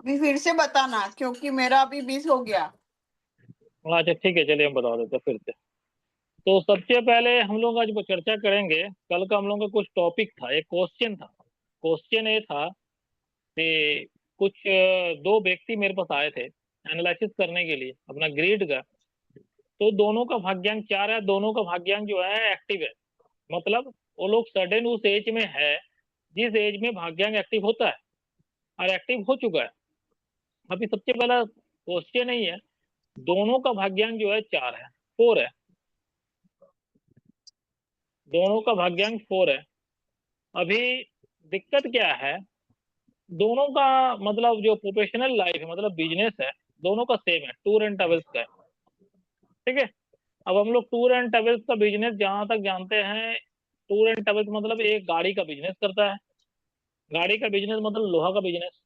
अभी फिर से बताना क्योंकि मेरा अभी मिस हो गया। अच्छा ठीक है, चलिए हम बता देते हैं फिर से। तो सबसे पहले हम लोग आज चर्चा करेंगे, कल का हम लोग का कुछ टॉपिक था, एक क्वेश्चन था। क्वेश्चन ये था कि कुछ दो व्यक्ति मेरे पास आए थे एनालिसिस करने के लिए अपना ग्रिड का। तो दोनों का भाग्यांक 4 है, दोनों का भाग्यांक जो है एक्टिव है। मतलब वो लोग सडन उस एज में है जिस एज में भाग्यांक एक्टिव होता है, और एक्टिव हो चुका है। अभी सबसे पहला क्वेश्चन नहीं है, दोनों का भाग्यांक जो है 4 है, 4 है। दोनों का भाग्यांक 4 है। अभी दिक्कत क्या है, दोनों का मतलब जो प्रोफेशनल लाइफ है, मतलब बिजनेस है, दोनों का सेम है, टूर एंड ट्रेवल्स का है। ठीक है। अब हम लोग टूर एंड ट्रेवल्स का बिजनेस जहां तक जानते हैं, टूर एंड ट्रेवल्स मतलब एक गाड़ी का बिजनेस करता है। गाड़ी का बिजनेस मतलब लोहा का बिजनेस।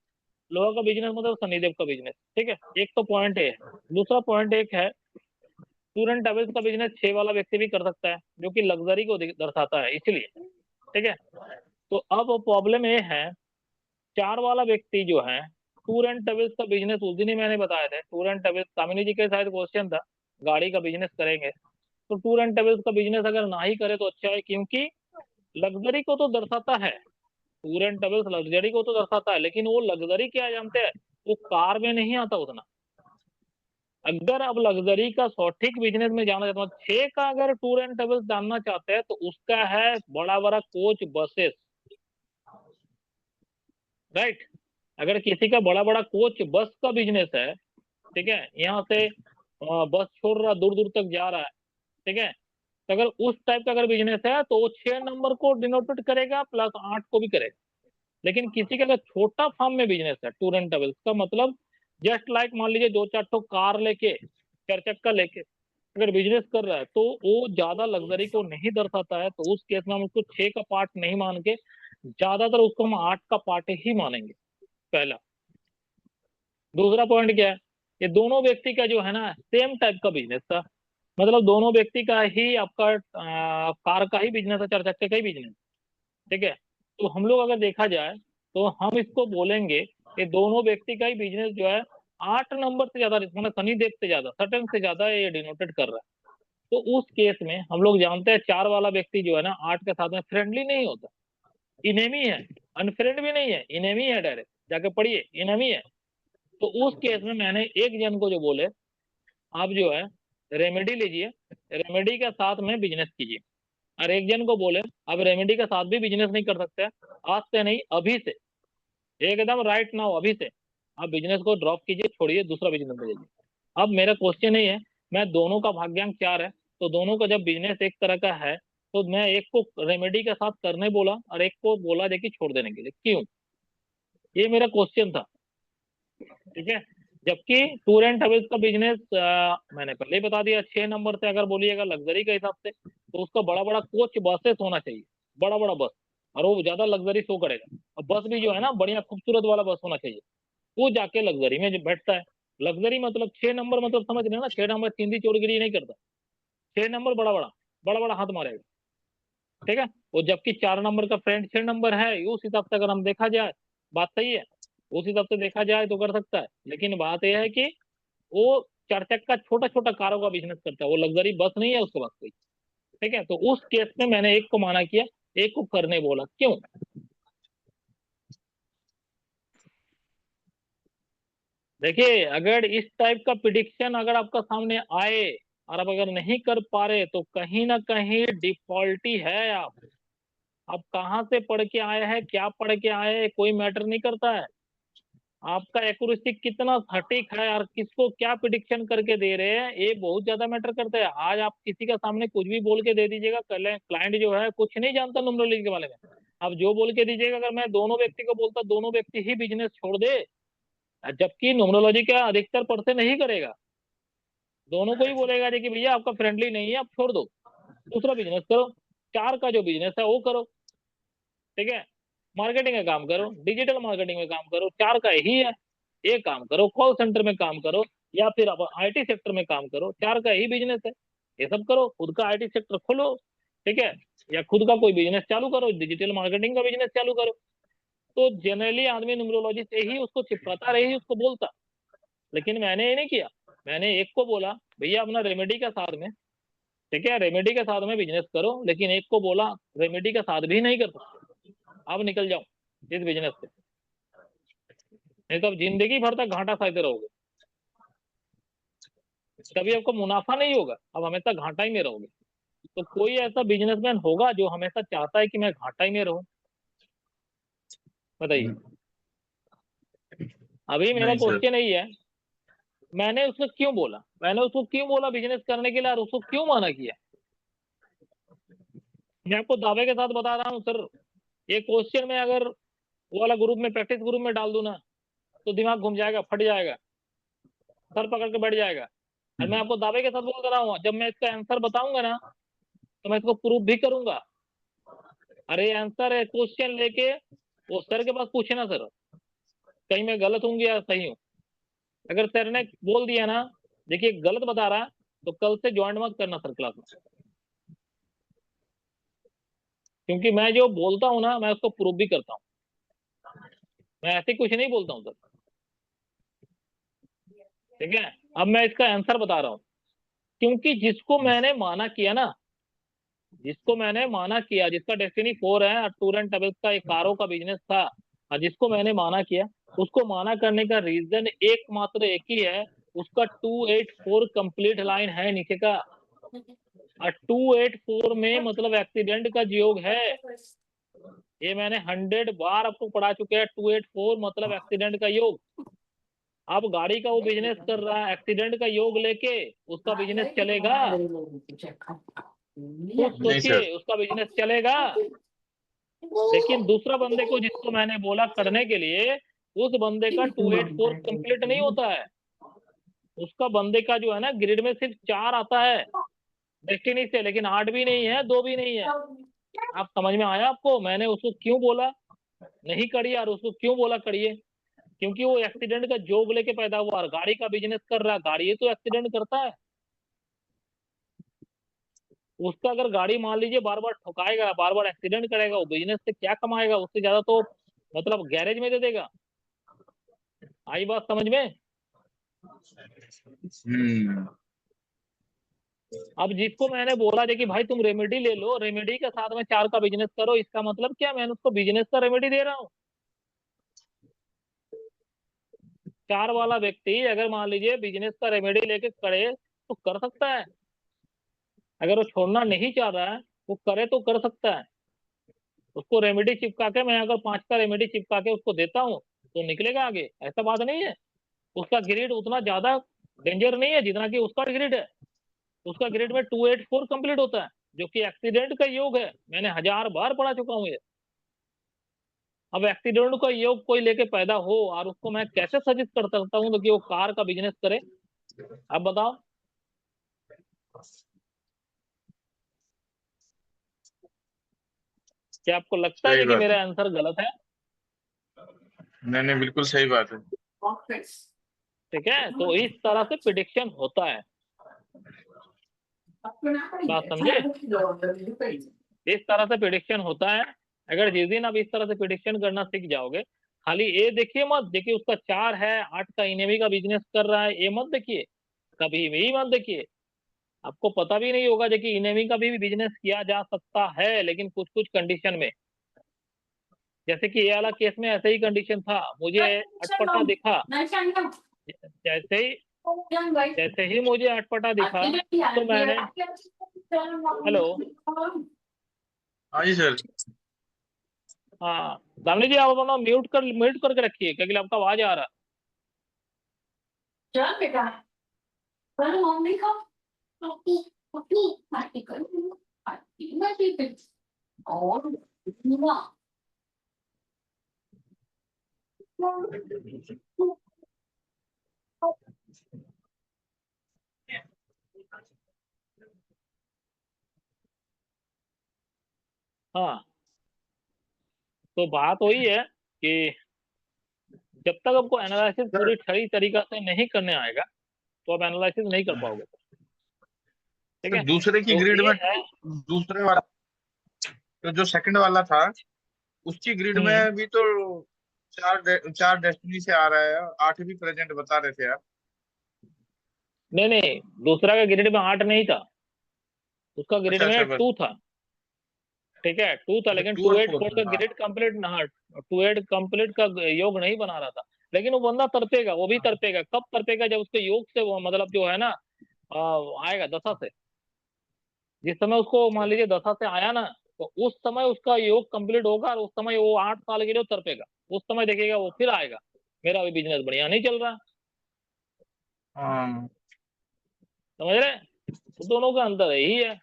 लोहा का बिजनेस मतलब शनिदेव का बिजनेस। ठीक है, एक तो पॉइंट है। दूसरा पॉइंट एक है, टूर एंड ट्रेवल्स का बिजनेस 6 वाला व्यक्ति भी कर सकता है, जो कि लग्जरी को दर्शाता है, इसलिए। ठीक है। तो अब प्रॉब्लम ये है, 4 वाला व्यक्ति जो है, टूर एंड ट्रेवल्स का बिजनेस उस दिन ही मैंने बताया था, टूर एंड ट्रेवल्स कामिनी जी के शायद क्वेश्चन था, गाड़ी का बिजनेस करेंगे। तो टूर एंड ट्रेवल्स का बिजनेस अगर ना ही करे तो अच्छा है, क्योंकि लग्जरी को तो दर्शाता है, टूर एंड ट्रेवल्स लग्जरी को तो दर्शाता है, लेकिन वो लग्जरी क्या जानते हैं, वो कार में नहीं आता उतना। अगर अब लग्जरी का सौटिक बिजनेस में जाना चाहते हो, 6 का अगर टूर एंड ट्रेवल्स जानना चाहते हैं, तो उसका है बड़ा बड़ा कोच बसेस। राइट। अगर किसी का बड़ा बड़ा कोच बस का बिजनेस है, ठीक है, यहाँ से बस छोड़ रहा, दूर दूर तक जा रहा है, ठीक है, तो अगर उस टाइप का अगर बिजनेस है तो वो 6 नंबर को डिनोटेड करेगा प्लस 8 को भी करेगा। लेकिन किसी का अगर छोटा फार्म में बिजनेस है, टूर एंड ट्रेवल्स का मतलब जस्ट लाइक मान लीजिए 2-4 कार लेके, 4 चक्का लेके अगर बिजनेस कर रहा है, तो वो ज्यादा लग्जरी को नहीं दर्शाता है, तो उस केस में हम उसको 6 का पार्ट नहीं मान के ज्यादातर उसको हम 8 का पार्ट ही मानेंगे, पहला। दूसरा पॉइंट क्या है, ये दोनों व्यक्ति का जो है ना सेम टाइप का बिजनेस था, मतलब दोनों व्यक्ति का ही आपका कार का ही बिजनेस है, 4 चक्के का ही बिजनेस। ठीक है। तो हम लोग अगर देखा जाए तो हम इसको बोलेंगे कि दोनों व्यक्ति का ही बिजनेस जो है 8 नंबर से ज्यादा, मतलब शनिदेव से ज्यादा, सटन से ज्यादा ये डिनोटेड कर रहा है। तो उस केस में हम लोग जानते हैं 4 वाला व्यक्ति जो है ना 8 के साथ में फ्रेंडली नहीं होता, इनेमी है। अनफ्रेंड भी नहीं है, इनेमी है, डायरेक्ट जाके पढ़िए, इनेमी है। तो उस केस में मैंने एक जन को जो बोले, आप जो है रेमेडी लीजिए, रेमेडी के साथ में बिजनेस कीजिए। और एक जन को बोले आप रेमेडी के साथ भी बिजनेस नहीं कर सकते, आज से नहीं, अभी से, एकदम राइट नाउ, अभी से आप बिजनेस को ड्रॉप कीजिए, छोड़िए, दूसरा बिजनेस में जाइए। अब मेरा क्वेश्चन नहीं है, मैं दोनों का भाग्यांक 4 है, तो दोनों का जब बिजनेस एक तरह का है, तो मैं एक को रेमेडी के साथ करने बोला और एक को बोला देखिए छोड़ देने के लिए, क्यों? ये मेरा क्वेश्चन था। ठीक है। जबकि टूर एंड ट्रेवल्स का बिजनेस मैंने पहले ही बता दिया, 6 नंबर से अगर बोलिएगा लग्जरी के हिसाब से, तो उसका बड़ा बड़ा कोच बसेस होना चाहिए, बड़ा बड़ा बस, और वो ज्यादा लग्जरी शो करेगा। और बस भी जो है ना बढ़िया खूबसूरत वाला बस होना चाहिए, वो जाके लग्जरी में जो बैठता है। लग्जरी मतलब 6 नंबर, मतलब समझ रहे हैं ना, 6 नंबर चिंदी चोरगिरी नहीं करता, 6 नंबर बड़ा बड़ा, बड़ा बड़ा हाथ मारेगा। ठीक है। वो जबकि 4 नंबर का फ्रेंड 6 नंबर है, उस हिसाब से अगर हम देखा जाए, बात सही है, उस हिसाब से देखा जाए तो कर सकता है। लेकिन बात यह है कि वो 4 चक्का छोटा छोटा कारों का बिजनेस करता है, वो लग्जरी बस नहीं है उसके पास कोई। ठीक है। तो उस केस में मैंने एक को माना किया, एक को करने बोला, क्यों? देखिए, अगर इस टाइप का प्रिडिक्शन अगर आपका सामने आए और आप अगर नहीं कर पा रहे, तो कहीं ना कहीं डिफॉल्टी है आप कहाँ से पढ़ के आए हैं, क्या पढ़ के आए हैं, कोई मैटर नहीं करता है। आपका एक्यूरेसी कितना सटीक है और किसको क्या प्रिडिक्शन करके दे रहे हैं, ये बहुत ज्यादा मैटर करता है। आज आप किसी का सामने कुछ भी बोल के दे दीजिएगा, क्लाइंट जो है कुछ नहीं जानता न्यूमरोलॉजी के बारे में, आप जो बोल के दीजिएगा, अगर मैं दोनों व्यक्ति को बोलता दोनों व्यक्ति ही बिजनेस छोड़ दे, जबकि न्यूमरोलॉजी का अधिकतर परसेंट नहीं करेगा, दोनों को ही बोलेगा कि भैया आपका फ्रेंडली नहीं है, आप छोड़ दो, दूसरा बिजनेस करो, 4 का जो बिजनेस है वो करो। ठीक है। मार्केटिंग का काम करो, डिजिटल मार्केटिंग में काम करो, 4 का ही है, ये काम करो, कॉल सेंटर में काम करो, या फिर आप आईटी सेक्टर में काम करो, 4 का ही बिजनेस है, ये सब करो, खुद का आईटी सेक्टर खोलो। ठीक है। या खुद का कोई बिजनेस चालू करो, डिजिटल मार्केटिंग का बिजनेस चालू करो। तो जनरली आदमी न्यूमरोलॉजी से ही उसको चिपकाता, रही उसको बोलता। लेकिन मैंने ये नहीं किया, मैंने एक को बोला भैया अपना रेमेडी का साथ में, ठीक है, रेमेडी के साथ में बिजनेस करो, लेकिन एक को बोला रेमेडी का साथ भी नहीं कर सकते, अब निकल जाओ इस बिजनेस से, नहीं तो अब जिंदगी भर तक घाटा सहते रहोगे, कभी आपको मुनाफा नहीं होगा, अब हमेशा घाटा ही में रहोगे। तो कोई ऐसा बिजनेसमैन होगा जो हमेशा चाहता है कि मैं घाटा ही में रहूं? बताइए। अभी मेरा नहीं सर। क्वेश्चन यही है, मैंने उसको क्यों बोला, मैंने उसको क्यों बोला बिजनेस करने के लिए, और उसको क्यों मना किया? मैं आपको दावे के साथ बता रहा हूँ सर, ये क्वेश्चन में अगर वो वाला ग्रुप में, प्रैक्टिस ग्रुप में डाल दूं ना, तो दिमाग घूम जाएगा, फट जाएगा, सर पकड़ के बैठ जाएगा। और मैं आपको दावे के साथ बोल रहा हूँ, जब मैं इसका आंसर बताऊंगा ना, तो मैं इसको प्रूव भी करूंगा। अरे आंसर है, क्वेश्चन लेके वो सर के पास पूछे ना सर, कहीं मैं गलत हूँ या सही हूँ। अगर सर ने बोल दिया ना देखिए गलत बता रहा, तो कल से ज्वाइन मत करना सर क्लास में, क्योंकि मैं जो बोलता हूँ ना, मैं उसको प्रूव भी करता हूँ, मैं ऐसे कुछ नहीं बोलता हूँ सर, ठीक है। अब मैं इसका आंसर बता रहा हूँ, क्योंकि जिसको मैंने माना किया ना, जिसको मैंने माना किया, जिसका डेस्टिनी 4 है और टूर एंड ट्रेवल्स का एक कारों का बिजनेस था, और जिसको मैंने माना किया, उसको माना करने का रीजन एकमात्र एक ही है, उसका 284 कंप्लीट लाइन है नीचे का, और 284 में मतलब एक्सीडेंट का योग है। ये मैंने 100 बार आपको पढ़ा चुके हैं, 284 मतलब एक्सीडेंट का योग। अब गाड़ी का वो बिजनेस कर रहा है एक्सीडेंट का योग लेके, उसका बिजनेस चलेगा? खुद नहीं सोचिए, सर। उसका बिजनेस चलेगा? लेकिन दूसरा बंदे को जिसको मैंने बोला करने के लिए, उस बंदे का 284 कंप्लीट नहीं होता है, उसका बंदे का जो है ना ग्रिड में सिर्फ 4 आता है डेस्टिनी से, लेकिन 8 भी नहीं है, 2 भी नहीं है। आप समझ में आया आपको मैंने उसको क्यों बोला नहीं करिए, और उसको क्यों बोला करिए? क्योंकि वो एक्सीडेंट का जोग लेके पैदा हुआ, और गाड़ी का बिजनेस कर रहा, गाड़ी तो एक्सीडेंट करता है, उसका अगर गाड़ी मान लीजिए बार बार ठुकाएगा, बार बार एक्सीडेंट करेगा, वो बिजनेस से क्या कमाएगा? उससे ज्यादा तो मतलब गैरेज में दे देगा। आई बात समझ में? अब जिसको मैंने बोला था कि भाई तुम रेमेडी ले लो, रेमेडी के साथ में 4 का बिजनेस करो, इसका मतलब क्या, मैंने उसको बिजनेस का रेमेडी दे रहा हूँ। 4 वाला व्यक्ति अगर मान लीजिए बिजनेस का रेमेडी लेके करे तो कर सकता है, अगर वो छोड़ना नहीं चाह रहा है वो करे तो कर सकता है। उसको रेमेडी चिपका के, मैं अगर 5 का रेमेडी चिपका के उसको देता हूँ तो निकलेगा आगे, ऐसा बात नहीं है। उसका ग्रेड उतना ज्यादा डेंजर नहीं है जितना कि उसका ग्रेड है, उसका ग्रेड में 284 कंप्लीट होता है, जो कि एक्सीडेंट का योग है, मैंने 1000 बार पढ़ा चुका हूँ ये। अब एक्सीडेंट का योग कोई लेके पैदा हो, और उसको मैं कैसे सजेस्ट कर सकता हूँ तो कि वो कार का बिजनेस करे? अब बताओ। क्या आपको लगता सही है कि बात मेरा है। आंसर गलत है? नहीं नहीं, बिल्कुल सही बात है। ठीक है, तो इस तरह से प्रिडिक्शन होता है, बात समझे? इस तरह से प्रिडिक्शन होता है। अगर जिस दिन आप इस तरह से प्रिडिक्शन करना सीख जाओगे, खाली ये देखिए मत, देखिए उसका 4 है, 8 का इनेमी का बिजनेस कर रहा है, ये मत देखिए, कभी भी मत देखिए। आपको पता भी नहीं होगा देखिए इनेमी का भी बिजनेस किया जा सकता है, लेकिन कुछ कुछ कंडीशन में। जैसे कि ये वाला केस में ऐसे ही कंडीशन था, मुझे अटपटा दिखा, जैसे ही जैसे ही मुझे अटपटा दिखा तो मैंने, हेलो, हाँ जी सर। हाँ दामनी जी, आप अपना म्यूट करके रखिए, क्योंकि आपका आवाज आ रहा। चल बेटा, कल मम्मी का पार्टी पार्टी पार्टी करूँ, पार्टी पार्टी और हाँ, तो बात वही है कि जब तक आपको एनालिसिस सर पूरी सही तरीका से नहीं करने आएगा तो आप एनालिसिस नहीं कर पाओगे, ठीक सर है। दूसरे की तो ग्रिड ये में है, दूसरे वाला, तो जो सेकंड वाला था उसकी ग्रिड में भी तो चार डेस्टिनी से आ रहा है, 8 भी प्रेजेंट बता रहे थे आप। नहीं नहीं, दूसरा का ग्रिड में 8 नहीं था, उसका ग्रिड अच्छा अच्छा, में बस 2 था। ठीक है, 2 था, लेकिन 2 टू और एट 4 फोर था, का हाँ। ग्रिड कंप्लीट ना, 2 8 कंप्लीट का योग नहीं बना रहा था। लेकिन वो बंदा तड़पेगा, वो भी तड़पेगा। कब तड़पेगा? जब उसके योग से वो मतलब जो है ना आएगा दशा से। जिस समय उसको मान लीजिए दशा से आया ना, तो उस समय उसका योग कंप्लीट होगा और उस समय वो 8 साल के लिए तड़पेगा। उस समय देखेगा वो फिर आएगा, मेरा अभी बिजनेस बढ़िया नहीं चल रहा। हाँ। समझ रहे हैं? तो दोनों का अंतर यही है।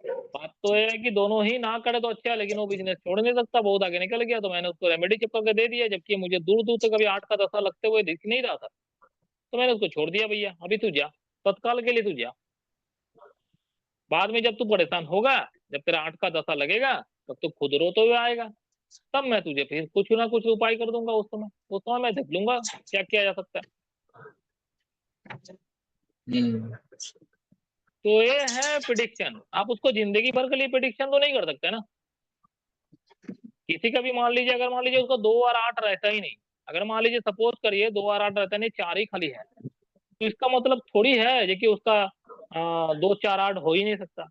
बात तो ये है कि दोनों ही ना करे तो अच्छा है, लेकिन वो बिजनेस छोड़ नहीं सकता, बहुत आगे निकल गया। तो मैंने उसको रेमेडी चिपका के दे दिया, जबकि मुझे दूर दूर तक अभी 8 का दशा लगते हुए दिख नहीं रहा था। तो मैंने उसको छोड़ दिया, भैया अभी तू जा, तत्काल के लिए तू जा। बाद में जब तू परेशान होगा, जब तेरा 8 का दशा लगेगा, तब तू खुद रोते हुए आएगा, तब मैं तुझे फिर कुछ ना कुछ उपाय कर दूंगा। उस समय मैं देख लूंगा क्या किया जा सकता है। हम्म। तो ये है प्रिडिक्शन। आप उसको जिंदगी भर के लिए प्रिडिक्शन तो नहीं कर सकते ना। किसी का भी मान लीजिए, अगर मान लीजिए उसका 2 और 8 रहता ही नहीं, अगर मान लीजिए सपोज करिए 2 और 8 रहता नहीं, 4 ही खाली है, तो इसका मतलब थोड़ी है जो कि उसका 2 4 8 हो ही नहीं सकता।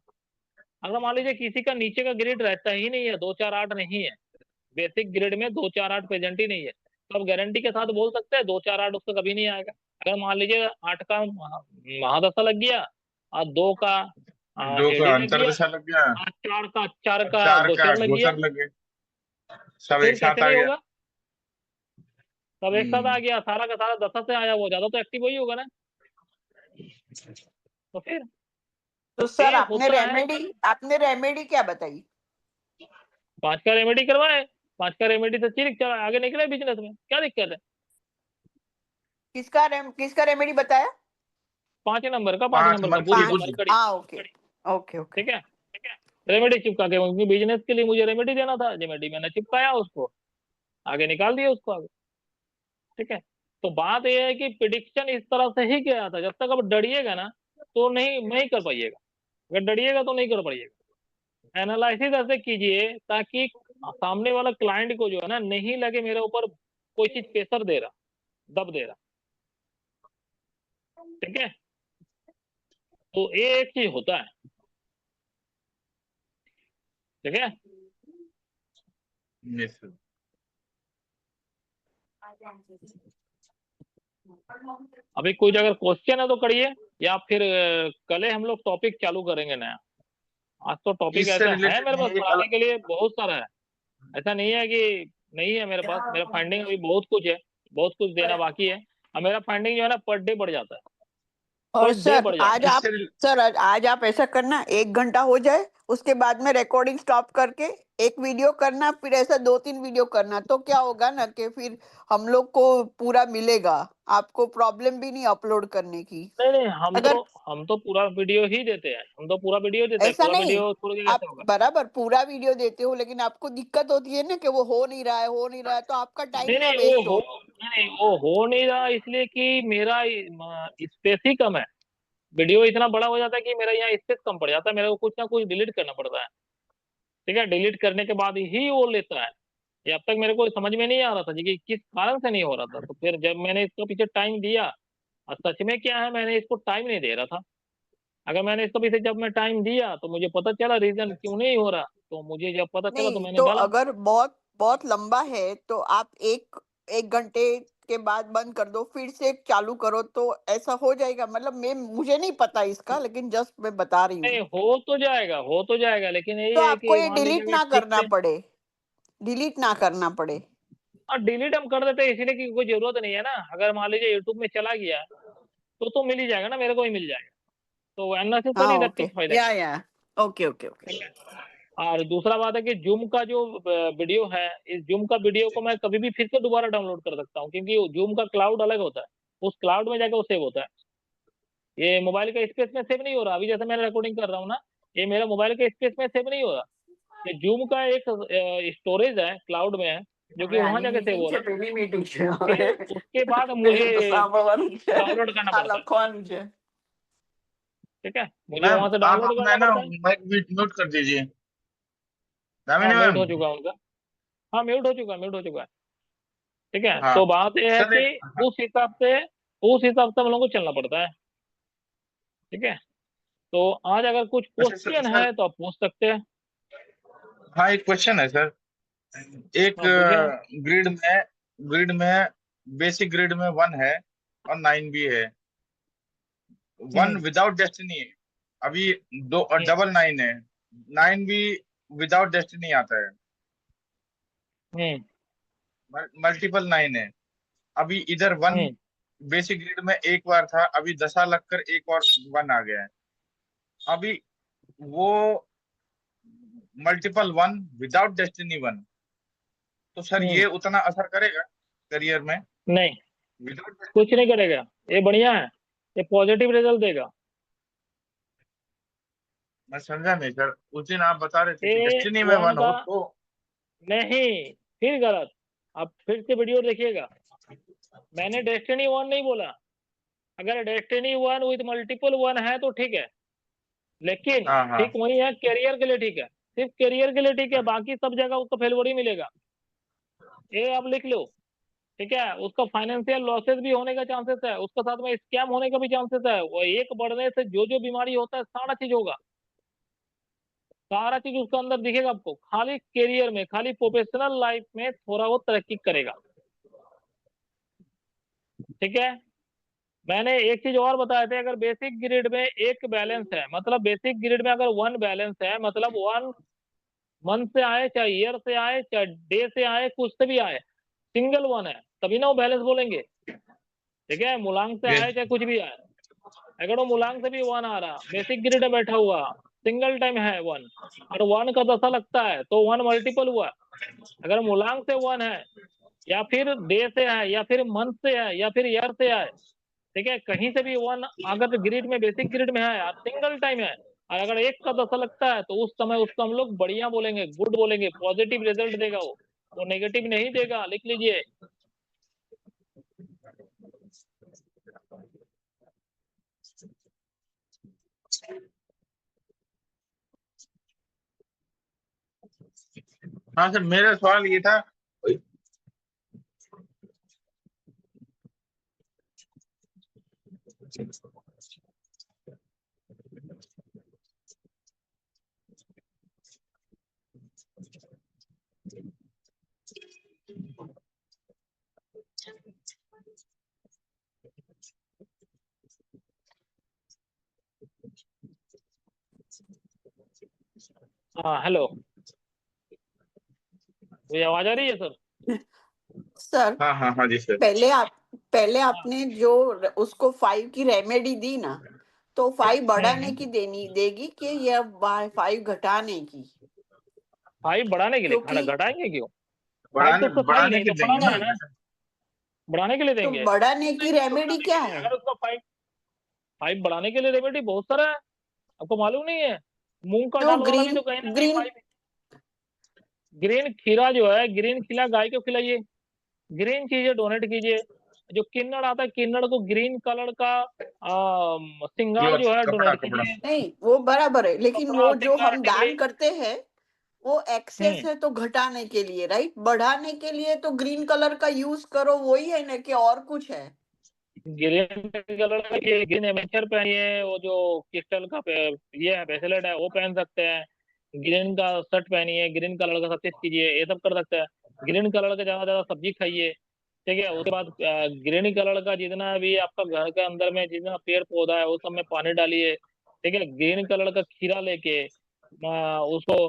अगर मान लीजिए किसी का नीचे का ग्रेड रहता ही नहीं है, 2 4 8 नहीं है, बेसिक ग्रेड में 2 4 8 प्रेजेंट ही नहीं है, तो आप गारंटी के साथ बोल सकते हैं 2 4 8 उसका कभी नहीं आएगा। अगर मान लीजिए 8 का महादशा लग गया और 2 का 2 एडी का लग गया अंतरदशा लग गया और 4 और का 4 का गोचर लग गया, गोचर लग गए, तो सब फिर एक साथ कैसे आ नहीं गया। होगा? सब एक साथ आ हम्म। गया, सारा का सारा दशा से आया, वो ज्यादा तो एक्टिव वही होगा ना। तो फिर तो ये सर होता है। आपने रेमेडी क्या बताई? 5 का रेमेडी करवाए, 5 का रेमेडी से चिरिक चला आगे निकले बिजनेस में, क्या दिक्कत है? किसका रेमेडी बताया? 5 नंबर का, 5 5 नंबर का बूझ 5। मरकरी मरकड़ी। हाँ, ओके ओके ओके। ठीक है, रेमेडी चिपका के, क्योंकि बिजनेस के लिए मुझे रेमेडी देना था, रेमेडी मैंने चिपकाया उसको, आगे निकाल दिया उसको आगे। ठीक है, तो बात यह है कि प्रिडिक्शन इस तरह से ही गया था। जब तक आप डरिएगा ना, तो नहीं कर पाइएगा। अगर डरिएगा तो नहीं कर पाइएगा। एनालिसिस ऐसे कीजिए ताकि सामने वाला क्लाइंट को जो है ना नहीं लगे मेरे ऊपर कोई चीज प्रेशर दे रहा, दब दे रहा। ठीक है, तो ये एक चीज होता है। ठीक है, यस सर। अभी कोई अगर क्वेश्चन है तो करिए, या फिर कल हम लोग टॉपिक चालू करेंगे नया। आज तो टॉपिक इससे ऐसा है रिलेटेड मेरे पास नहीं, एक पढ़ाने के लिए बहुत सारा है। ऐसा नहीं है कि नहीं है मेरे पास, मेरा फाइंडिंग अभी बहुत कुछ है, बहुत कुछ देना बाकी है। और मेरा फाइंडिंग जो है ना पर डे बढ़ जाता है, और पर डे बढ़ जाता है। आज आप ऐसा करना, 1 घंटा हो जाए उसके बाद में रिकॉर्डिंग स्टॉप करके एक वीडियो करना, फिर ऐसा 2-3 वीडियो करना। तो क्या होगा ना कि फिर हम लोग को पूरा मिलेगा, आपको प्रॉब्लम भी नहीं अपलोड करने की। नहीं नहीं, अगर हम तो पूरा वीडियो ही देते हैं, हम तो पूरा वीडियो देते हैं, ऐसा पूरा नहीं, वीडियो छोड़ के आप कैसे होगा? बराबर पूरा वीडियो देते हो, लेकिन आपको दिक्कत होती है ना कि वो हो नहीं रहा है, तो आपका टाइम नहीं ना नहीं, वेस्ट हो। वो हो नहीं रहा, इसलिए कि मेरा स्पेस ही कम है। वीडियो इतना बड़ा हो जाता है कि मेरा यहाँ स्पेस कम पड़ जाता है, मेरे को कुछ ना कुछ डिलीट करना पड़ता है। ठीक है, डिलीट करने के बाद ही वो लेता है। ये अब तक मेरे को समझ में नहीं आ रहा था जी कि किस कारण से नहीं हो रहा था। तो फिर जब मैंने इसको पीछे टाइम दिया, और सच में क्या है, मैंने इसको टाइम नहीं दे रहा था। अगर मैंने इसको पीछे जब मैं टाइम दिया तो मुझे पता चला रीजन क्यों नहीं हो रहा, तो मुझे जब पता चला तो नहीं, मैंने तो डाला। अगर बहुत बहुत लंबा है तो आप एक घंटे के बाद बंद कर दो, फिर से चालू करो, तो ऐसा हो जाएगा। मतलब मुझे नहीं पता इसका, लेकिन जस्ट मैं बता रही हूँ। नहीं, हो तो जाएगा, लेकिन यही तो है आपको कि ये मान लीजिए अगर ठीक से। डिलीट ना करना पड़े। और डिलीट हम कर देते हैं इसलिए कि कोई जरूरत नहीं है ना। अगर मान लीजिए यूट्यूब में चला गया तो मिल ही जाएगा ना, मेरे को ही मिल जाएगा। तो हाँ, अननेसेसरी ओके, फायदा क्या? Okay okay okay. ठीक है, और दूसरा बात है कि जूम का जो वीडियो है, इस जूम का वीडियो को मैं कभी भी फिर से दोबारा डाउनलोड कर सकता हूँ, क्योंकि जूम का क्लाउड अलग होता है, उस क्लाउड में जाकर वो सेव होता है। ये मोबाइल के स्पेस में सेव नहीं हो रहा। अभी जैसे मैं रिकॉर्डिंग कर रहा हूँ ना, ये मेरा मोबाइल के स्पेस में सेव नहीं हो रहा। ये जूम का एक स्टोरेज है, क्लाउड में है, जो कि वहां जाके सेव हो रहा है। उसके बाद मुझे डाउनलोड करना पड़ता है। ठीक है, मुझे मैम वहां से आप डाउनलोड अपना करना है ना पड़ता है। माइक म्यूट कर दीजिए। Damini mute ma'am. हो चुका है उनका। हाँ म्यूट हो चुका है, म्यूट हो चुका है। ठीक है, हाँ तो बात यह है सर कि उस हिसाब से हम लोग को चलना पड़ता है। ठीक है, तो आज अगर कुछ अच्छा क्वेश्चन सर, है तो आप पूछ सकते हैं। हाँ एक क्वेश्चन है सर। एक हाँ पूछे। ग्रिड में बेसिक ग्रिड में 1 है और 9 भी है। 1 हम्म विदाउट डेस्टिनी है अभी, दो और हम्म डबल 9 है। 9 भी विदाउट डेस्टिनी आता है। हम्म मल्टीपल 9 है। अभी इधर 1 हम्म बेसिक ग्रिड में एक बार था, अभी 10 लगकर एक और 1 आ गया है। अभी वो मल्टीपल 1 विदाउट डेस्टिनी 1, तो सर हम्म। ये उतना असर करेगा करियर में? नहीं, विदाउट डेस्टिनी। कुछ नहीं करेगा। ये बढ़िया है, ये पॉजिटिव रिजल्ट देगा। मैं समझा नहीं सर, उस दिन आप बता रहे थे कि ये डेस्टिनी में वन 1 का हो तो। नहीं, फिर गलत। आप फिर से वीडियो देखिएगा, मैंने डेस्टिनी 1 नहीं बोला। अगर डेस्टिनी 1 विथ मल्टीपल 1 है तो ठीक है, लेकिन हाँ हाँ। ठीक वही है कैरियर के लिए ठीक है, सिर्फ कैरियर के लिए ठीक है, बाकी सब जगह उसको फेलवर ही मिलेगा। ये आप लिख लो। ठीक है, उसका फाइनेंशियल लॉसेस भी होने का चांसेस है, उसके साथ में स्कैम होने का भी चांसेस है। वो एक बढ़ने से जो जो बीमारी होता है सारा चीज होगा, सारा चीज उसके अंदर दिखेगा आपको। खाली कैरियर में, खाली प्रोफेशनल लाइफ में थोड़ा बहुत तरक्की करेगा। ठीक है, मैंने एक चीज और बताया था, अगर बेसिक ग्रिड में एक बैलेंस है, मतलब बेसिक ग्रिड में अगर 1 बैलेंस है, मतलब 1 मंथ से आए, चाहे ईयर से आए, चाहे डे से आए, कुछ से भी आए, सिंगल 1 है तभी ना वो बैलेंस बोलेंगे। ठीक है, मूलांक से ये आए चाहे कुछ भी आए, अगर वो मूलांक से भी 1 आ रहा, बेसिक ग्रिड में बैठा हुआ, सिंगल टाइम है 1, और 1 का दशा लगता है तो 1 मल्टीपल हुआ। अगर मूलांक से 1 है, या फिर डे से है, या फिर मंथ से है, या फिर ईयर से है, ठीक है, कहीं से भी 1 अगर ग्रिड में, बेसिक ग्रिड में है और सिंगल टाइम है, और अगर एक का दशा लगता है, तो उस समय उसको हम लोग बढ़िया बोलेंगे, गुड बोलेंगे, पॉजिटिव रिजल्ट देगा वो नेगेटिव नहीं देगा। लिख लीजिए। हाँ सर, मेरा सवाल ये था। हाँ हेलो, ये आवाज आ रही है सर? सर हाँ हाँ हाँ जी सर। पहले हाँ। आपने जो उसको 5 की रेमेडी दी ना, तो 5 बढ़ाने की हम्म। देगी कि या 5 घटाने की? 5 बढ़ाने के लिए, क्योंकि घटाएंगे क्यों? 5 तो बढ़ाने उसका था ही बढ़ाने नहीं, की तो देंगे बढ़ाना ना है ना, बेटा? बढ़ाने के लिए तो देंगे। बढ़ाने की नहीं, रेमेडी बढ़ाने क्या के लिए, है? अगर उसका 5 बढ़ाने के लिए रेमेडी बहुत सारा है, आपको मालूम नहीं है? मूंग का तो दाल वाला भी ग्रीन तो कहीं ना कहीं ग्रीन 5। ग्रीन खीरा जो है, ग्रीन खीरा गाय को खिलाइए, ग्रीन चीजें डोनेट कीजिए। जो किन्नड़ आता है, किन्नड़ को ग्रीन कलर का सिंगार क्लॉथ, जो है कपड़ा डोनेट कपड़ा। कीजिए। नहीं, वो बराबर है, लेकिन कपड़ा, वो जो सिंगार, हम टिकली। दान करते हैं वो एक्सेस हम्म। है तो घटाने के लिए, राइट? बढ़ाने के लिए तो ग्रीन कलर का यूज करो, वही है ना कि और कुछ है? ग्रीन कलर का ये ग्रीन एमेचर पहनिए, वो जो क्रिस्टल का ये है ब्रेसलेट है वो पहन सकते हैं। ग्रीन का शर्ट पहनिए, ग्रीन कलर का सब चीज कीजिए, ये सब कर सकते हैं। ग्रीन कलर का ज्यादा ज्यादा सब्जी खाइए। ठीक है, उसके बाद ग्रीन कलर का जितना भी आपका घर के अंदर में जितना पेड़ पौधा है वो सब में पानी डालिए। ठीक है, ग्रीन कलर का खीरा लेके उसको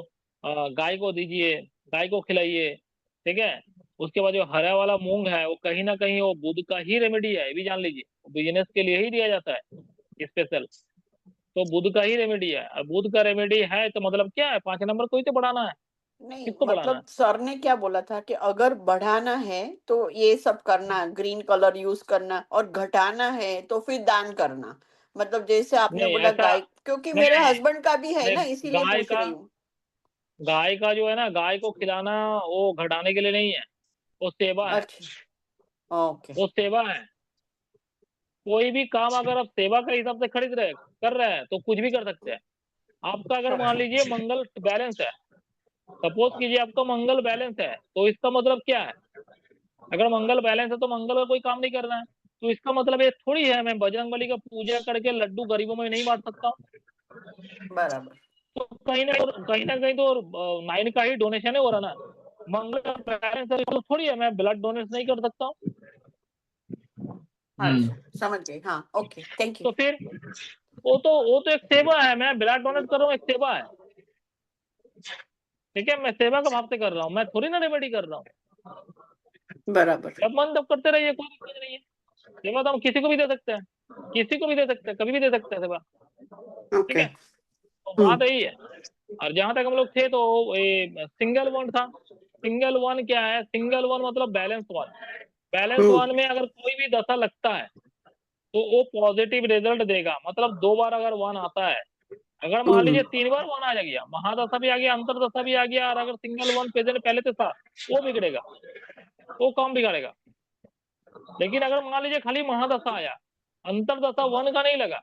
गाय को दीजिए, गाय को खिलाइए। ठीक है, उसके बाद जो हरा वाला मूंग है वो कहीं ना कहीं वो बुध का ही रेमेडी है, ये भी जान लीजिए, बिजनेस के लिए ही दिया जाता है स्पेशल। तो बुध का ही रेमेडी है, और बुध का रेमेडी है तो मतलब क्या है, 5 नंबर को ही तो बढ़ाना है। नहीं, किसको बढ़ाना है? मतलब सर ने क्या बोला था कि अगर बढ़ाना है तो ये सब करना, ग्रीन कलर यूज करना, और घटाना है तो फिर दान करना। मतलब जैसे आपने नहीं बोला ऐसा गाय, क्योंकि मेरे नहीं। हस्बैंड का भी है नहीं, ना, इसीलिए गाय पूछ का रही हूँ। गाय का जो है ना, गाय को खिलाना वो घटाने के लिए नहीं है, वो सेवा है। अच्छा, ओके। वो सेवा है। कोई भी काम अगर आप सेवा के हिसाब से खरीद रहे कर रहे हैं तो कुछ भी कर सकते हैं। आपका अगर मान अच्छा, लीजिए मंगल बैलेंस है, सपोज कीजिए आपका मंगल बैलेंस है, तो इसका मतलब क्या है? अगर मंगल बैलेंस है तो मंगल का कोई काम नहीं करना है, तो इसका मतलब ये थोड़ी है मैं बजरंगबली का पूजा करके लड्डू गरीबों में नहीं बांट सकता हूँ। बराबर। तो कहीं ना कहीं तो 9 का ही डोनेशन है हो रहा ना। मंगल का बैलेंस है तो थोड़ी है मैं ब्लड डोनेट नहीं कर सकता हूँ। अच्छा, समझ गई। हाँ, ओके, थैंक तो यू। फिर वो तो एक सेवा है, मैं ब्लड डोनेट कर रहा हूँ, एक सेवा है। ठीक है, मैं सेवा का भाव से कर रहा हूँ, मैं थोड़ी ना रेमेडी कर रहा हूँ। बराबर। जब मन तब करते रहिए, कोई दिक्कत नहीं है। सेवा तो हम किसी को भी दे सकते हैं, किसी को भी दे सकते हैं, कभी भी दे सकते हैं सेवा। ठीक ओके। है, तो बात यही है। और जहां तक हम लोग थे तो ये सिंगल वन था। सिंगल वन क्या है? सिंगल वन मतलब बैलेंस वन। बैलेंस वन में अगर कोई भी दशा लगता है तो वो पॉजिटिव रिजल्ट देगा। मतलब 2 बार अगर वन आता है, अगर मान लीजिए 3 बार वन आ गया, महादशा भी आ गया, अंतरदशा भी आ गया, और अगर सिंगल वन प्रेजेंट पहले से था, वो बिगड़ेगा, वो काम बिगाड़ेगा। लेकिन अगर मान लीजिए खाली महादशा आया, अंतरदशा वन का नहीं लगा,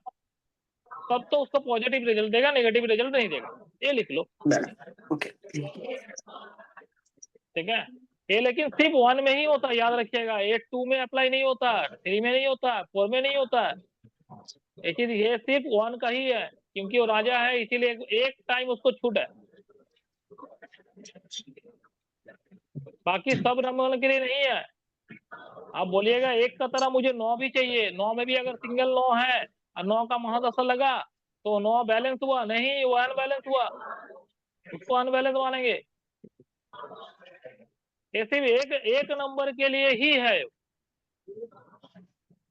तब तो उसका पॉजिटिव रिजल्ट देगा, नेगेटिव रिजल्ट नहीं देगा। ये लिख लो। बराबर, ओके। ठीक है, ये लेकिन सिर्फ वन में ही होता है, याद रखिएगा। ये 2 में अप्लाई नहीं होता, 3 में नहीं होता, 4 में नहीं होता। ये चीज ये सिर्फ वन का ही है, क्योंकि वो राजा है, इसीलिए एक टाइम उसको छूट है। बाकी सब नंबर के लिए नहीं है। आप बोलिएगा एक का तरह मुझे 9 भी चाहिए, 9 में भी अगर सिंगल 9 है और 9 का महादशा लगा तो 9 बैलेंस हुआ नहीं, वो अनबैलेंस हुआ, उसको अनबैलेंस मानेंगे। ये सिर्फ एक नंबर के लिए ही है,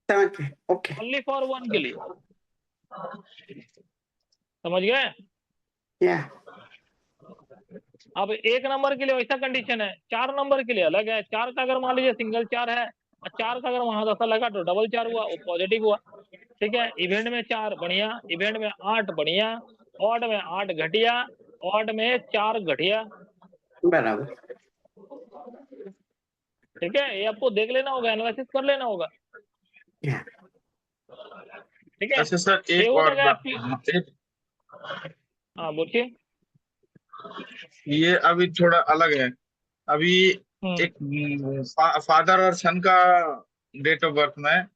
समझ गए, ओके। ओनली फॉर वन के लिए। समझ गए? या अब एक नंबर के लिए वैसा कंडीशन है, 4 नंबर के लिए अलग है। 4 का अगर मान लीजिए सिंगल 4 है और 4 का अगर महादशा लगा तो डबल 4 हुआ, वो पॉजिटिव हुआ। ठीक है, इवेंट में 4 बढ़िया, इवेंट में 8 बढ़िया, ऑड में 8 घटिया, ऑड में 4 घटिया। बराबर। ठीक है, ये आपको देख लेना होगा, एनालिसिस कर लेना होगा। या ठीक है, अच्छा सर, ये एक हो और जाएगा आपकी। एक हाँ बोलिए। ये अभी थोड़ा अलग है। अभी हम्म एक फादर और सन का डेट ऑफ बर्थ में,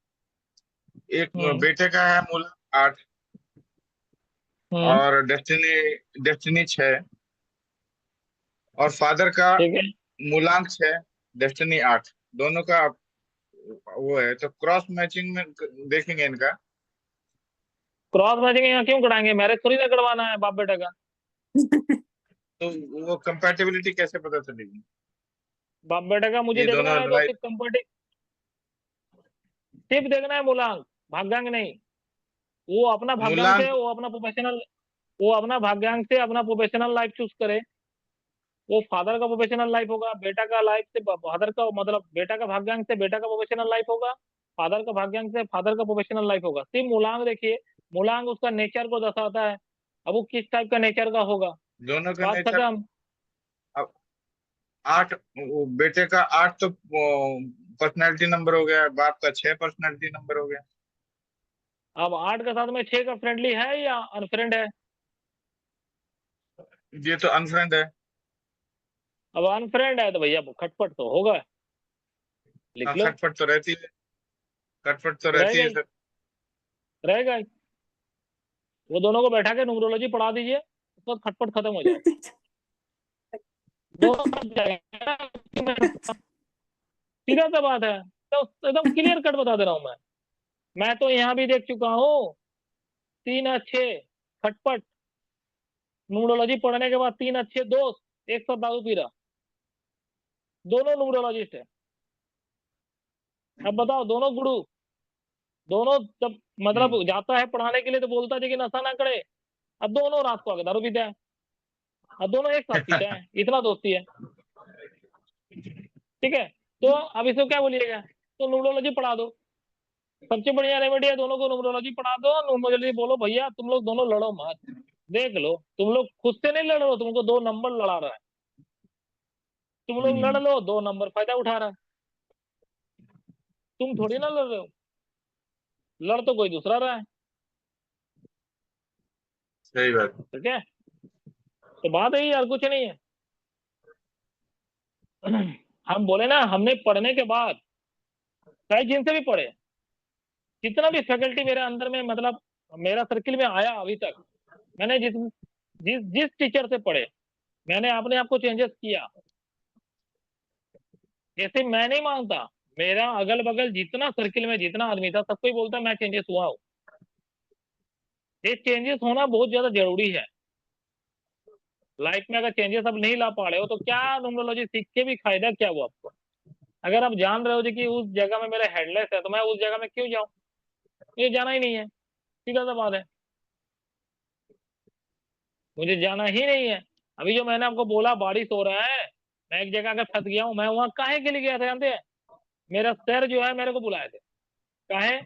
एक हम्म बेटे का है मूल 8 हम्म और डेस्टिनी डेस्टिनी 6, और फादर का ठीक है, मूलांक 6, डेस्टिनी 8, दोनों का वो है। तो क्रॉस मैचिंग में देखेंगे इनका। क्रॉस मैचिंग यहाँ क्यों कराएंगे? मैरिज थोड़ी ना करवाना है बाप बेटे का। तो वो कंपैटिबिलिटी कैसे पता चलेगी? बाप बेटे का मुझे ये देखना दोनों है तो लड़ाई। सिर्फ देखना है मूलांक, भाग्यांक नहीं। वो अपना भाग्यांक मूलांक से, वो अपना भाग्यांक से अपना प्रोफेशनल लाइफ चूज करे। वो फादर का प्रोफेशनल लाइफ होगा, बेटा का लाइफ से फादर का, मतलब बेटा का भाग्यांक से बेटा का प्रोफेशनल लाइफ होगा, फादर का भाग्यांक से फादर का प्रोफेशनल लाइफ होगा। सिर्फ मूलांक देखिए, मूलांक उसका नेचर को दर्शाता है। अब वो किस टाइप का नेचर का होगा, दोनों का बात नेचर। खत्म। अब 8, बेटे का 8 तो पर्सनैलिटी नंबर हो गया, बाप का 6 पर्सनैलिटी नंबर हो गया। अब 8 के साथ में 6 का फ्रेंडली है या अनफ्रेंड है? ये तो अनफ्रेंड है। अब अनफ्रेंड है तो भैया खटपट तो होगा, लिख हाँ, लो। खटपट तो रहती है, खटपट तो रहती रहेगा है ही, सर। रहेगा ही। वो दोनों को बैठा के न्यूमरोलॉजी पढ़ा दीजिए, उसका खटपट खत्म हो जाएगा, दोनों समझ जाएंगे। सीधा सा बात है, तो एकदम क्लियर कट बता दे रहा हूं मैं तो यहाँ भी देख चुका हूँ। 3 अच्छे खटपट, न्यूमरोलॉजी पढ़ने के बाद 3 अच्छे दोस्त एक साथ दारू पी रहा, दोनों न्यूमरोलॉजिस्ट है। अब बताओ, दोनों गुरु, दोनों जब मतलब जाता है पढ़ाने के लिए तो बोलता है कि नशा ना करे, अब दोनों रात को आके दारू पीते हैं, अब दोनों एक साथ पीते हैं, इतना दोस्ती है। ठीक है, तो अब इसको क्या बोलिएगा? तो न्यूमरोलॉजी पढ़ा दो, सबसे बढ़िया रेमेडी है, दोनों को न्यूमरोलॉजी पढ़ा दो। न्यूमरोलॉजी बोलो भैया तुम लोग दोनों लड़ो मत, देख लो तुम लोग खुद से नहीं लड़ रहे हो, तुमको 2 नंबर लड़ा रहा है, तुम लोग लड़ लो, 2 नंबर फायदा उठा रहा है, तुम थोड़ी ना लड़ रहे हो, लड़ तो कोई दूसरा रहा है। सही बात। ठीक है, तो बात यही, यार कुछ नहीं है। हम बोले ना, हमने पढ़ने के बाद चाहे जिनसे भी पढ़े, जितना भी फैकल्टी मेरे अंदर में, मतलब मेरा सर्किल में आया अभी तक, मैंने जिस जिस जिस टीचर से पढ़े, मैंने अपने आप को चेंजेस किया। ऐसे मैं नहीं मानता, मेरा अगल बगल जितना सर्किल में जितना आदमी था, सबको ही बोलता मैं चेंजेस हुआ हूँ। ये चेंजेस होना बहुत ज्यादा जरूरी है लाइफ में। अगर चेंजेस अब नहीं ला पा रहे हो तो क्या न्यूमरोलॉजी सीख के भी फायदा क्या हुआ आपको? अगर आप जान रहे हो जी कि उस जगह में मेरा हेडलेस है, तो मैं उस जगह में क्यों जाऊं? मुझे जाना ही नहीं है, सीधा सा बात है, मुझे जाना ही नहीं है। अभी जो मैंने आपको बोला बारिश हो रहा है, मैं एक जगह अगर फंस गया हूँ, मैं वहां काहे के लिए गया था जानते हैं? मेरा सर जो है मेरे को बुलाए थे। काहे?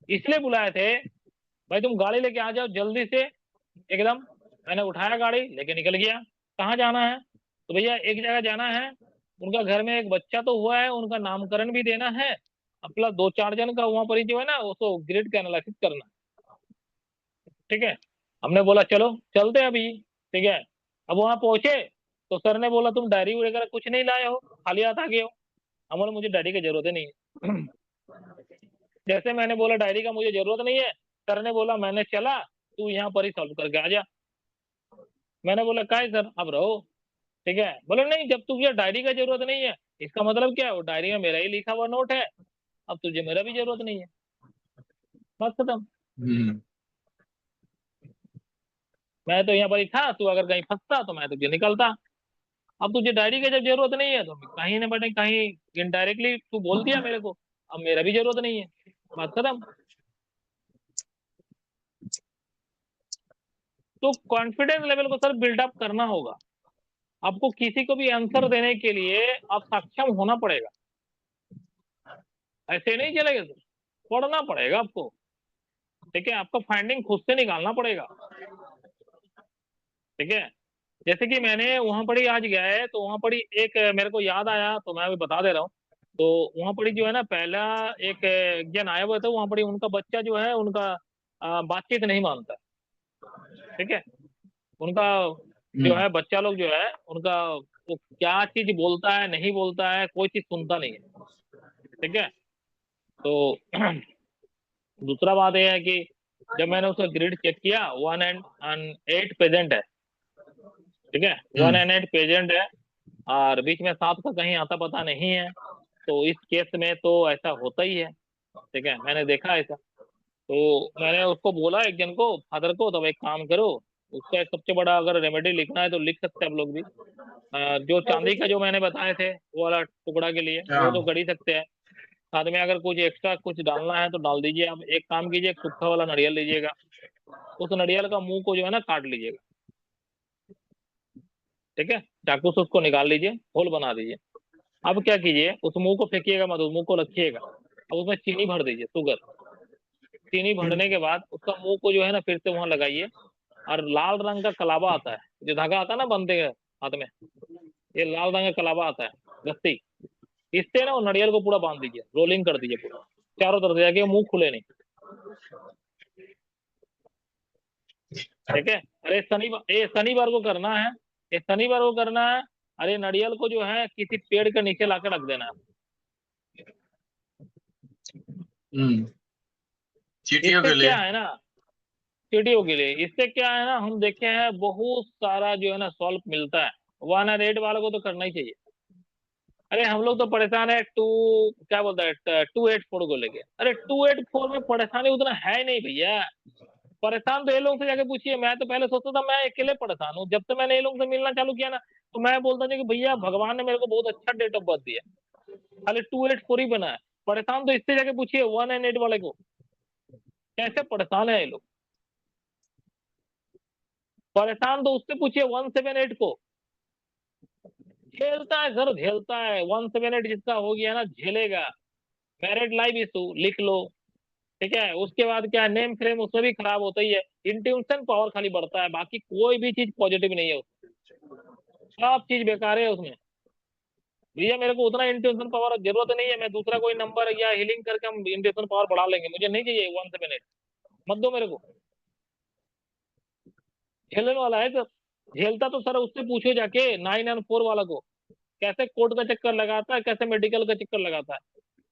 इसलिए बुलाए थे, भाई तुम गाड़ी लेके आ जाओ जल्दी से एकदम। मैंने उठाया गाड़ी लेके निकल गया। कहाँ जाना है? तो भैया एक जगह जाना है, उनका घर में एक बच्चा तो हुआ है, उनका नामकरण भी देना है, अपना 2-4 जन का वहां पर ही जो है ना उसको ग्रिड का एनालिसिस करना है। ठीक है, हमने बोला चलो चलते हैं अभी। ठीक है, अब वहां पहुंचे तो सर ने बोला तुम डायरी वगैरह कुछ नहीं लाए हो, खाली हाथ आ गए हो। हम बोले मुझे डायरी की जरूरत ही नहीं है। जैसे मैंने बोला डायरी का मुझे जरूरत नहीं है, सर ने बोला मैंने चला, तू यहाँ पर ही सॉल्व करके आ जा। मैंने बोला काय सर अब रहो। ठीक है, बोले नहीं, जब तुझे डायरी का जरूरत नहीं है, इसका मतलब क्या है, वो डायरी में मेरा ही लिखा हुआ नोट है, अब तुझे मेरा भी जरूरत नहीं है, बस खत्म। हम्म मैं तो यहाँ पर ही था, तू अगर कहीं फंसता तो मैं तुझे निकलता। अब तुझे डायरी की जब जरूरत नहीं है तो कहीं ना बटे कहीं इनडायरेक्टली तू बोल दिया मेरे को, अब मेरा भी जरूरत नहीं है, बात खत्म। तो कॉन्फिडेंस लेवल को सर बिल्डअप करना होगा। आपको किसी को भी आंसर देने के लिए आप सक्षम होना पड़ेगा, ऐसे नहीं चलेगा सर, पढ़ना पड़ेगा आपको। ठीक है, आपका फाइंडिंग खुद से निकालना पड़ेगा। ठीक है, जैसे कि मैंने वहां पर ही आज गया है, तो वहां पर ही एक मेरे को याद आया तो मैं अभी बता दे रहा हूँ। तो वहां पर ही जो है ना, पहला एक जन आया हुआ था, वहां पर ही उनका बच्चा जो है उनका बातचीत नहीं मानता। ठीक है, उनका जो हम्म है बच्चा लोग जो है उनका, वो क्या चीज बोलता है नहीं बोलता है, कोई चीज सुनता नहीं है। ठीक है, तो दूसरा बात यह है कि जब मैंने उसका ग्रिड चेक किया, 1 and 8 प्रेजेंट है। ठीक है, 1 and 8 प्रेजेंट है, और बीच में 7 का कहीं आता पता नहीं है। तो इस केस में तो ऐसा होता ही है। ठीक है, मैंने देखा ऐसा। तो मैंने उसको बोला एक जन को, फादर को, तो एक काम करो, उसका एक सबसे बड़ा अगर रेमेडी लिखना है तो लिख सकते हैं आप लोग भी। जो चांदी का जो मैंने बताए थे वो वाला टुकड़ा के लिए वो तो हाँ कर ही सकते हैं। साथ में अगर कुछ एक्स्ट्रा कुछ डालना है तो डाल दीजिए। आप एक काम कीजिए, एक सूखा वाला नारियल लीजिएगा, उस नारियल का मुंह को जो है ना काट लीजिएगा। ठीक है, चाकू से उसको निकाल लीजिए, होल बना दीजिए। अब क्या कीजिए, उस मुंह को फेंकिएगा मत, उस मुंह को रखिएगा। अब उसमें चीनी भर दीजिए, शुगर। चीनी भरने के बाद उसका मुंह को जो है ना फिर से वहां लगाइए, और लाल रंग का कलावा आता है, जो धागा आता है ना बंधे हाथ में, ये लाल रंग का कलावा आता है, रस्सी। इससे ना वो नारियल को पूरा बांध दीजिए, रोलिंग कर दीजिए पूरा चारों तरफ से, जाके मुंह खुले नहीं। ठीक है, अरे शनिवार, ये शनिवार को करना है, ये शनिवार को करना है। अरे नारियल को जो है किसी पेड़ के नीचे लाकर रख देना है। हम्म चींटियों इससे के लिए। क्या है ना, चींटियों के लिए, इससे क्या है ना, हम देखे हैं बहुत सारा जो है ना सॉल्व मिलता है। 1 and 8 वालों को तो करना ही चाहिए। अरे हम लोग तो परेशान है क्या बोलता है 284 को लेके। अरे 284 में परेशानी उतना है ही नहीं भैया। परेशान तो ये लोग से जाके पूछिए। मैं तो पहले सोचता था मैं अकेले परेशान हूँ, जब से मैंने ये लोग से मिलना चालू किया ना, तो मैं बोलता था कि भैया भगवान ने मेरे को बहुत अच्छा डेट ऑफ बर्थ दिया, खाली 284 ही बना है। परेशान तो इससे जाके पूछिए 1 and 8 वाले को, कैसे परेशान है ये लोग। परेशान तो उससे पूछिए 178 को, झेलता है सर, झेलता है। 178 जिसका हो गया ना झेलेगा। मैरिड लाइफ इशू लिख लो। ठीक है, उसके बाद क्या, नेम फ्रेम उसमें भी खराब होता ही है। इंट्यूशन पावर खाली बढ़ता है, बाकी कोई भी चीज पॉजिटिव नहीं है उसमें, सब चीज बेकार है उसमें। भैया मेरे को उतना इंट्यूशन पावर जरूरत नहीं है, मैं दूसरा कोई नंबर या हीलिंग करके हम इंट्यूशन पावर बढ़ा लेंगे, मुझे नहीं चाहिए 178। मत दो मेरे को, झेलने वाला है सर। झेलता तो सर उससे पूछो जाके 9 and 4 वाला को, कैसे कोर्ट का चक्कर लगाता है, कैसे मेडिकल का चक्कर लगाता है,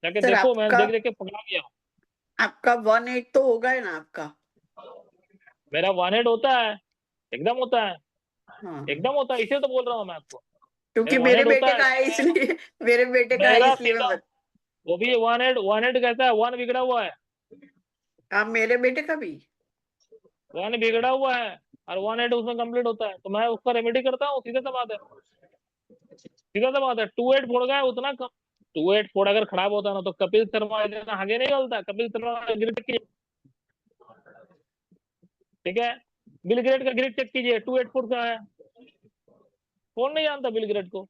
जाके सर देखो, मैं आपका देख देख के पकड़ा गया हूँ। आपका 1.8 तो होगा ही ना आपका? मेरा 1.8 होता है, एकदम होता है, हाँ, एकदम होता है, इसे तो बोल रहा हूँ मैं आपको। क्योंकि मेरा मेरे 1.8 होता बेटे है, का है इसलिए मेरे बेटे का है मेरा इसलिए मैं सीधा, वो भी 1.8 कैसा है, 1 बिगड़ा हुआ है, आप मेरे बेटे का भी 1 बिगड़ा हुआ है और 1.8 उसमें कंप्लीट होता है, तो मैं उसका रेमेडी करता हूँ, सीधा सा बात है, सीधा सा बात है। 2.8 फोड़ गया है उतना कम, 2.8 फोड़ अगर खराब होता ना तो कपिल शर्मा इतना आगे नहीं चलता, कपिल शर्मा का ग्रिड की, ठीक है, बिल ग्रेड का ग्रिड चेक कीजिए, 2.8 फुट का है, कौन नहीं जानता बिल ग्रेड को।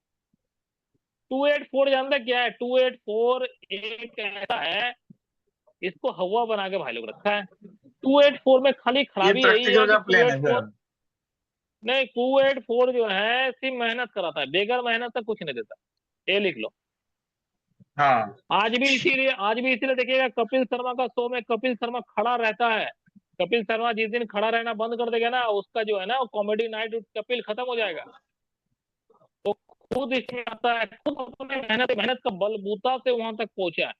284 जानता क्या है, 284 एक ऐसा है, इसको हवा बना के भाई लोग रखा है। 284 में खाली ये खराबी यही प्रैक्टिकल है कि का प्लान है 284, सर। नहीं 284 जो है सिर्फ मेहनत कराता है, बेगर मेहनत से कुछ नहीं देता, ये लिख लो। हाँ आज भी इसीलिए देखिएगा कपिल शर्मा का शो में कपिल शर्मा खड़ा रहता है। कपिल शर्मा जिस दिन खड़ा रहना बंद कर देगा ना, उसका जो है ना कॉमेडी नाइट कपिल खत्म हो जाएगा। तो खुद इसमें आता है, खुद अपने मेहनत मेहनत का बलबूता से वहां तक पहुंचा है,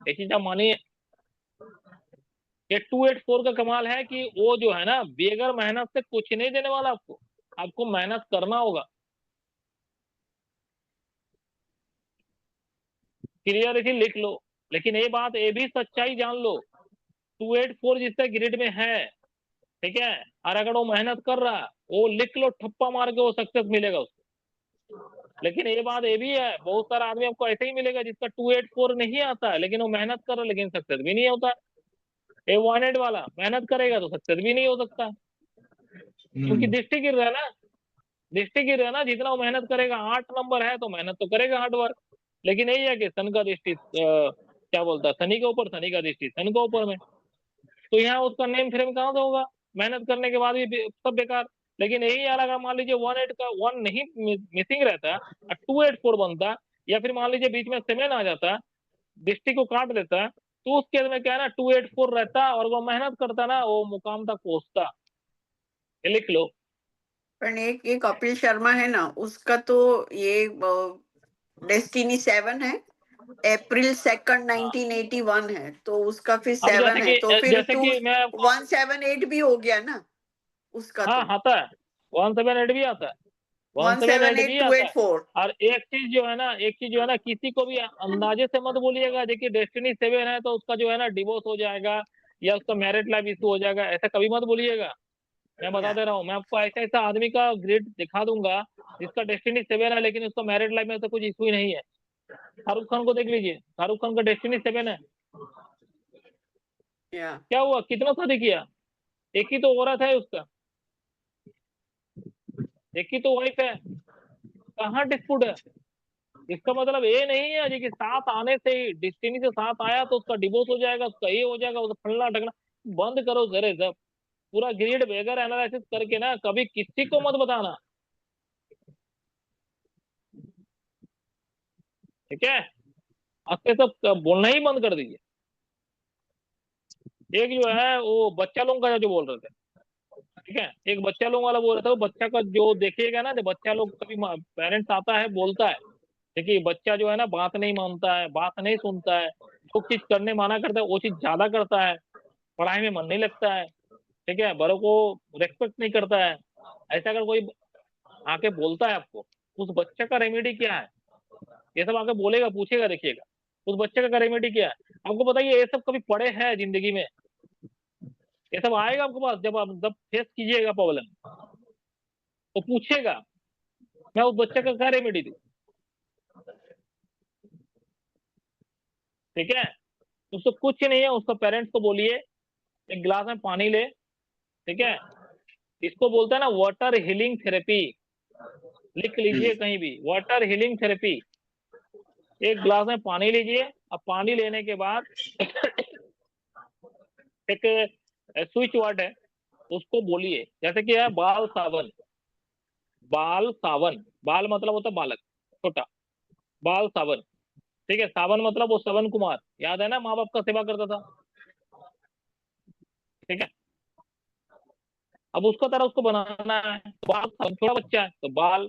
ये चीज आप मानिए। ये 284 का कमाल है कि वो जो है ना बेगर मेहनत से कुछ नहीं देने वाला आपको, आपको मेहनत करना होगा। क्लियर, इसी लिख लो। लेकिन ये बात ये भी सच्चाई जान लो, 284 जिससे ग्रिड में है, ठीक है, और अगर वो मेहनत कर रहा है, वो लिख लो ठप्पा मार के वो सक्सेस मिलेगा उसको। लेकिन ये बात ये भी है, बहुत सारा आदमी आपको ऐसे ही मिलेगा जिसका 284 नहीं आता है, लेकिन वो मेहनत कर रहा है, लेकिन सक्सेस भी नहीं होता। ये 1.8 वाला मेहनत करेगा तो सक्सेस भी नहीं हो सकता, क्योंकि दृष्टि गिर रहा है ना, दृष्टि गिर रहा है ना, जितना वो मेहनत करेगा, 8 नंबर है तो मेहनत तो करेगा हार्ड वर्क। लेकिन यही है कि सन का दृष्टि क्या बोलता है, शनि के ऊपर, शनि का दृष्टि सन के ऊपर में, तो यहाँ उसका नेम फ्रेम कहाँ से होगा, मेहनत करने के बाद भी सब बेकार। लेकिन यही यार अगर मान लीजिए 1.8 का 1 नहीं मिसिंग रहता और 284 बनता, या फिर मान लीजिए बीच में 7 आ जाता, दृष्टि को काट देता, तो उस केस में क्या है ना 284 रहता और वो मेहनत करता ना, वो मुकाम तक पहुंचता। ये लिख लो। पर एक कपिल शर्मा है ना, उसका तो ये डेस्टिनी 7 है, अप्रैल 2 1981 है, तो उसका फिर अब 7 है, तो फिर जैसे टू कि मैं आपको, 178 भी हो गया ना उसका हाँ तो आता है, 178 भी आता है, 178 178 भी आता है। 284 और एक चीज जो है ना, एक चीज जो है ना, किसी को भी अंदाजे से मत बोलिएगा देखिए डेस्टिनी 7 है तो उसका जो है ना डिवोर्स हो जाएगा या उसका मैरिड लाइफ इशू हो जाएगा, ऐसा कभी मत बोलिएगा। मैं बता या दे रहा हूँ, मैं आपको ऐसा ऐसा आदमी का ग्रेड दिखा दूंगा जिसका डेस्टिनी 7 है लेकिन उसका मैरिड लाइफ में तो कुछ इशू ही नहीं है। शाहरुख खान को देख लीजिए, शाहरुख खान का डेस्टिनी 7 है, या क्या हुआ, कितना शादी किया, एक ही तो औरत है उसका, एक ही तो वाइफ है, कहाँ डिस्प्यूट है। इसका मतलब ये नहीं है जी कि साथ आने से ही, डिस्टिनी से साथ आया तो उसका डिवोर्स हो जाएगा, उसका ये हो जाएगा, उसका फलना ढकना। बंद करो जरे सब, पूरा ग्रेड बेगर एनालिसिस करके ना कभी किसी को मत बताना, ठीक है, आपके सब बोलना ही बंद कर दीजिए। एक जो है वो बच्चा लोग का जो बोल रहे थे, ठीक है, एक बच्चा लोग वाला बोल रहा था, वो बच्चा का जो देखिएगा ना, जब बच्चा लोग कभी पेरेंट्स आता है बोलता है, देखिए बच्चा जो है ना बात नहीं मानता है, बात नहीं सुनता है, जो चीज करने माना करता है वो चीज ज्यादा करता है, पढ़ाई में मन नहीं लगता है, ठीक है, बड़ों को रेस्पेक्ट नहीं करता है। ऐसा अगर कोई आके बोलता है आपको, उस बच्चे का रेमेडी क्या है, ये सब आके बोलेगा, पूछेगा, देखिएगा उस बच्चे का रेमेडी क्या है। आपको बताइए ये सब कभी पड़े हैं जिंदगी में, ये सब आएगा आपके पास जब आप जब फेस कीजिएगा प्रॉब्लम, तो पूछेगा मैं उस बच्चे का क्या रेमेडी दूं, ठीक है। उसको कुछ नहीं है, उसका पेरेंट्स को बोलिए एक गिलास में पानी ले, ठीक है, इसको बोलता है ना वाटर हीलिंग थेरेपी, लिख लीजिए कहीं भी, वाटर हीलिंग थेरेपी। एक गिलास में पानी लीजिए, अब पानी लेने के बाद एक स्विच वर्ड है, उसको बोलिए, जैसे कि है बाल सावन, बाल सावन, बाल मतलब होता है बालक, छोटा, बाल सावन, ठीक है, सावन मतलब वो श्रवण कुमार, याद है ना, माँ बाप का सेवा करता था, ठीक है। अब उसका तरह उसको बनाना है, बाल सावन, छोटा बच्चा है तो बाल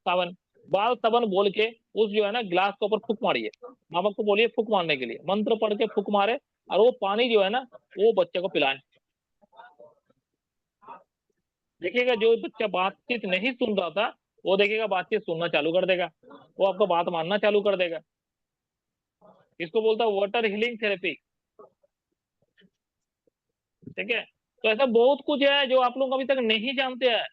सावन, बाल सावन बोल के उस जो है ना गिलास के ऊपर फूक मारिए, माँ बाप को बोलिए फूक मारने के लिए, मंत्र पढ़ के फूक मारे और वो पानी जो है ना वो बच्चे को पिलाए। देखिएगा जो बच्चा बातचीत नहीं सुन रहा था वो देखिएगा बातचीत सुनना चालू कर देगा, वो आपको बात मानना चालू कर देगा। इसको बोलता है वाटर हीलिंग थेरेपी। ठीक है, तो ऐसा बहुत कुछ है जो आप लोग अभी तक नहीं जानते हैं।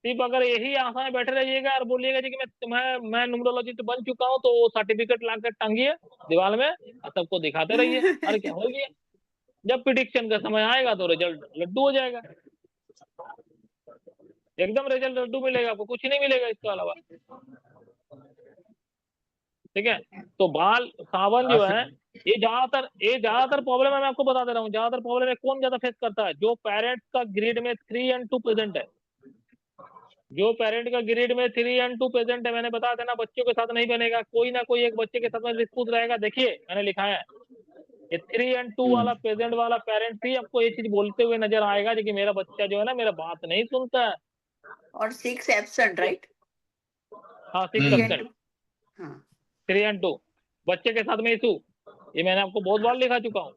सिर्फ अगर यही आशा में बैठे रहिएगा और बोलिएगा जी कि मैं न्यूमरोलॉजिस्ट बन चुका हूँ, तो वो सर्टिफिकेट लाकर टांगिए दीवार में और सबको दिखाते रहिए, अरे क्या हो गया। जब प्रिडिक्शन का समय आएगा तो रिजल्ट लड्डू हो जाएगा, एकदम रिजल्ट लड्डू मिलेगा, आपको कुछ नहीं मिलेगा इसके अलावा। ठीक है, तो बाल सावन जो है ये ज्यादातर प्रॉब्लम है, मैं आपको बता दे रहा हूँ, ज्यादातर प्रॉब्लम है कौन ज्यादा फेस करता है, जो पेरेंट्स का ग्रिड में 3 और 2 प्रेजेंट है। जो पेरेंट का ग्रिड में 3 और 2 प्रेजेंट है, मैंने बताया था ना, बच्चों के साथ नहीं बनेगा, कोई ना कोई एक बच्चे के साथ में डिस्प्यूट रहेगा। देखिए मैंने लिखा है ये 3 और 2 वाला प्रेजेंट वाला पेरेंट ही आपको ये चीज बोलते हुए नजर आएगा कि मेरा बच्चा जो है ना मेरा बात नहीं सुनता है। और 6 एब्सेंट, राइट? हाँ 6 3 एब्सेंट, and 2. हाँ 3 और 2 बच्चे के साथ में इशू, ये मैंने आपको बहुत बार लिखा चुका हूँ।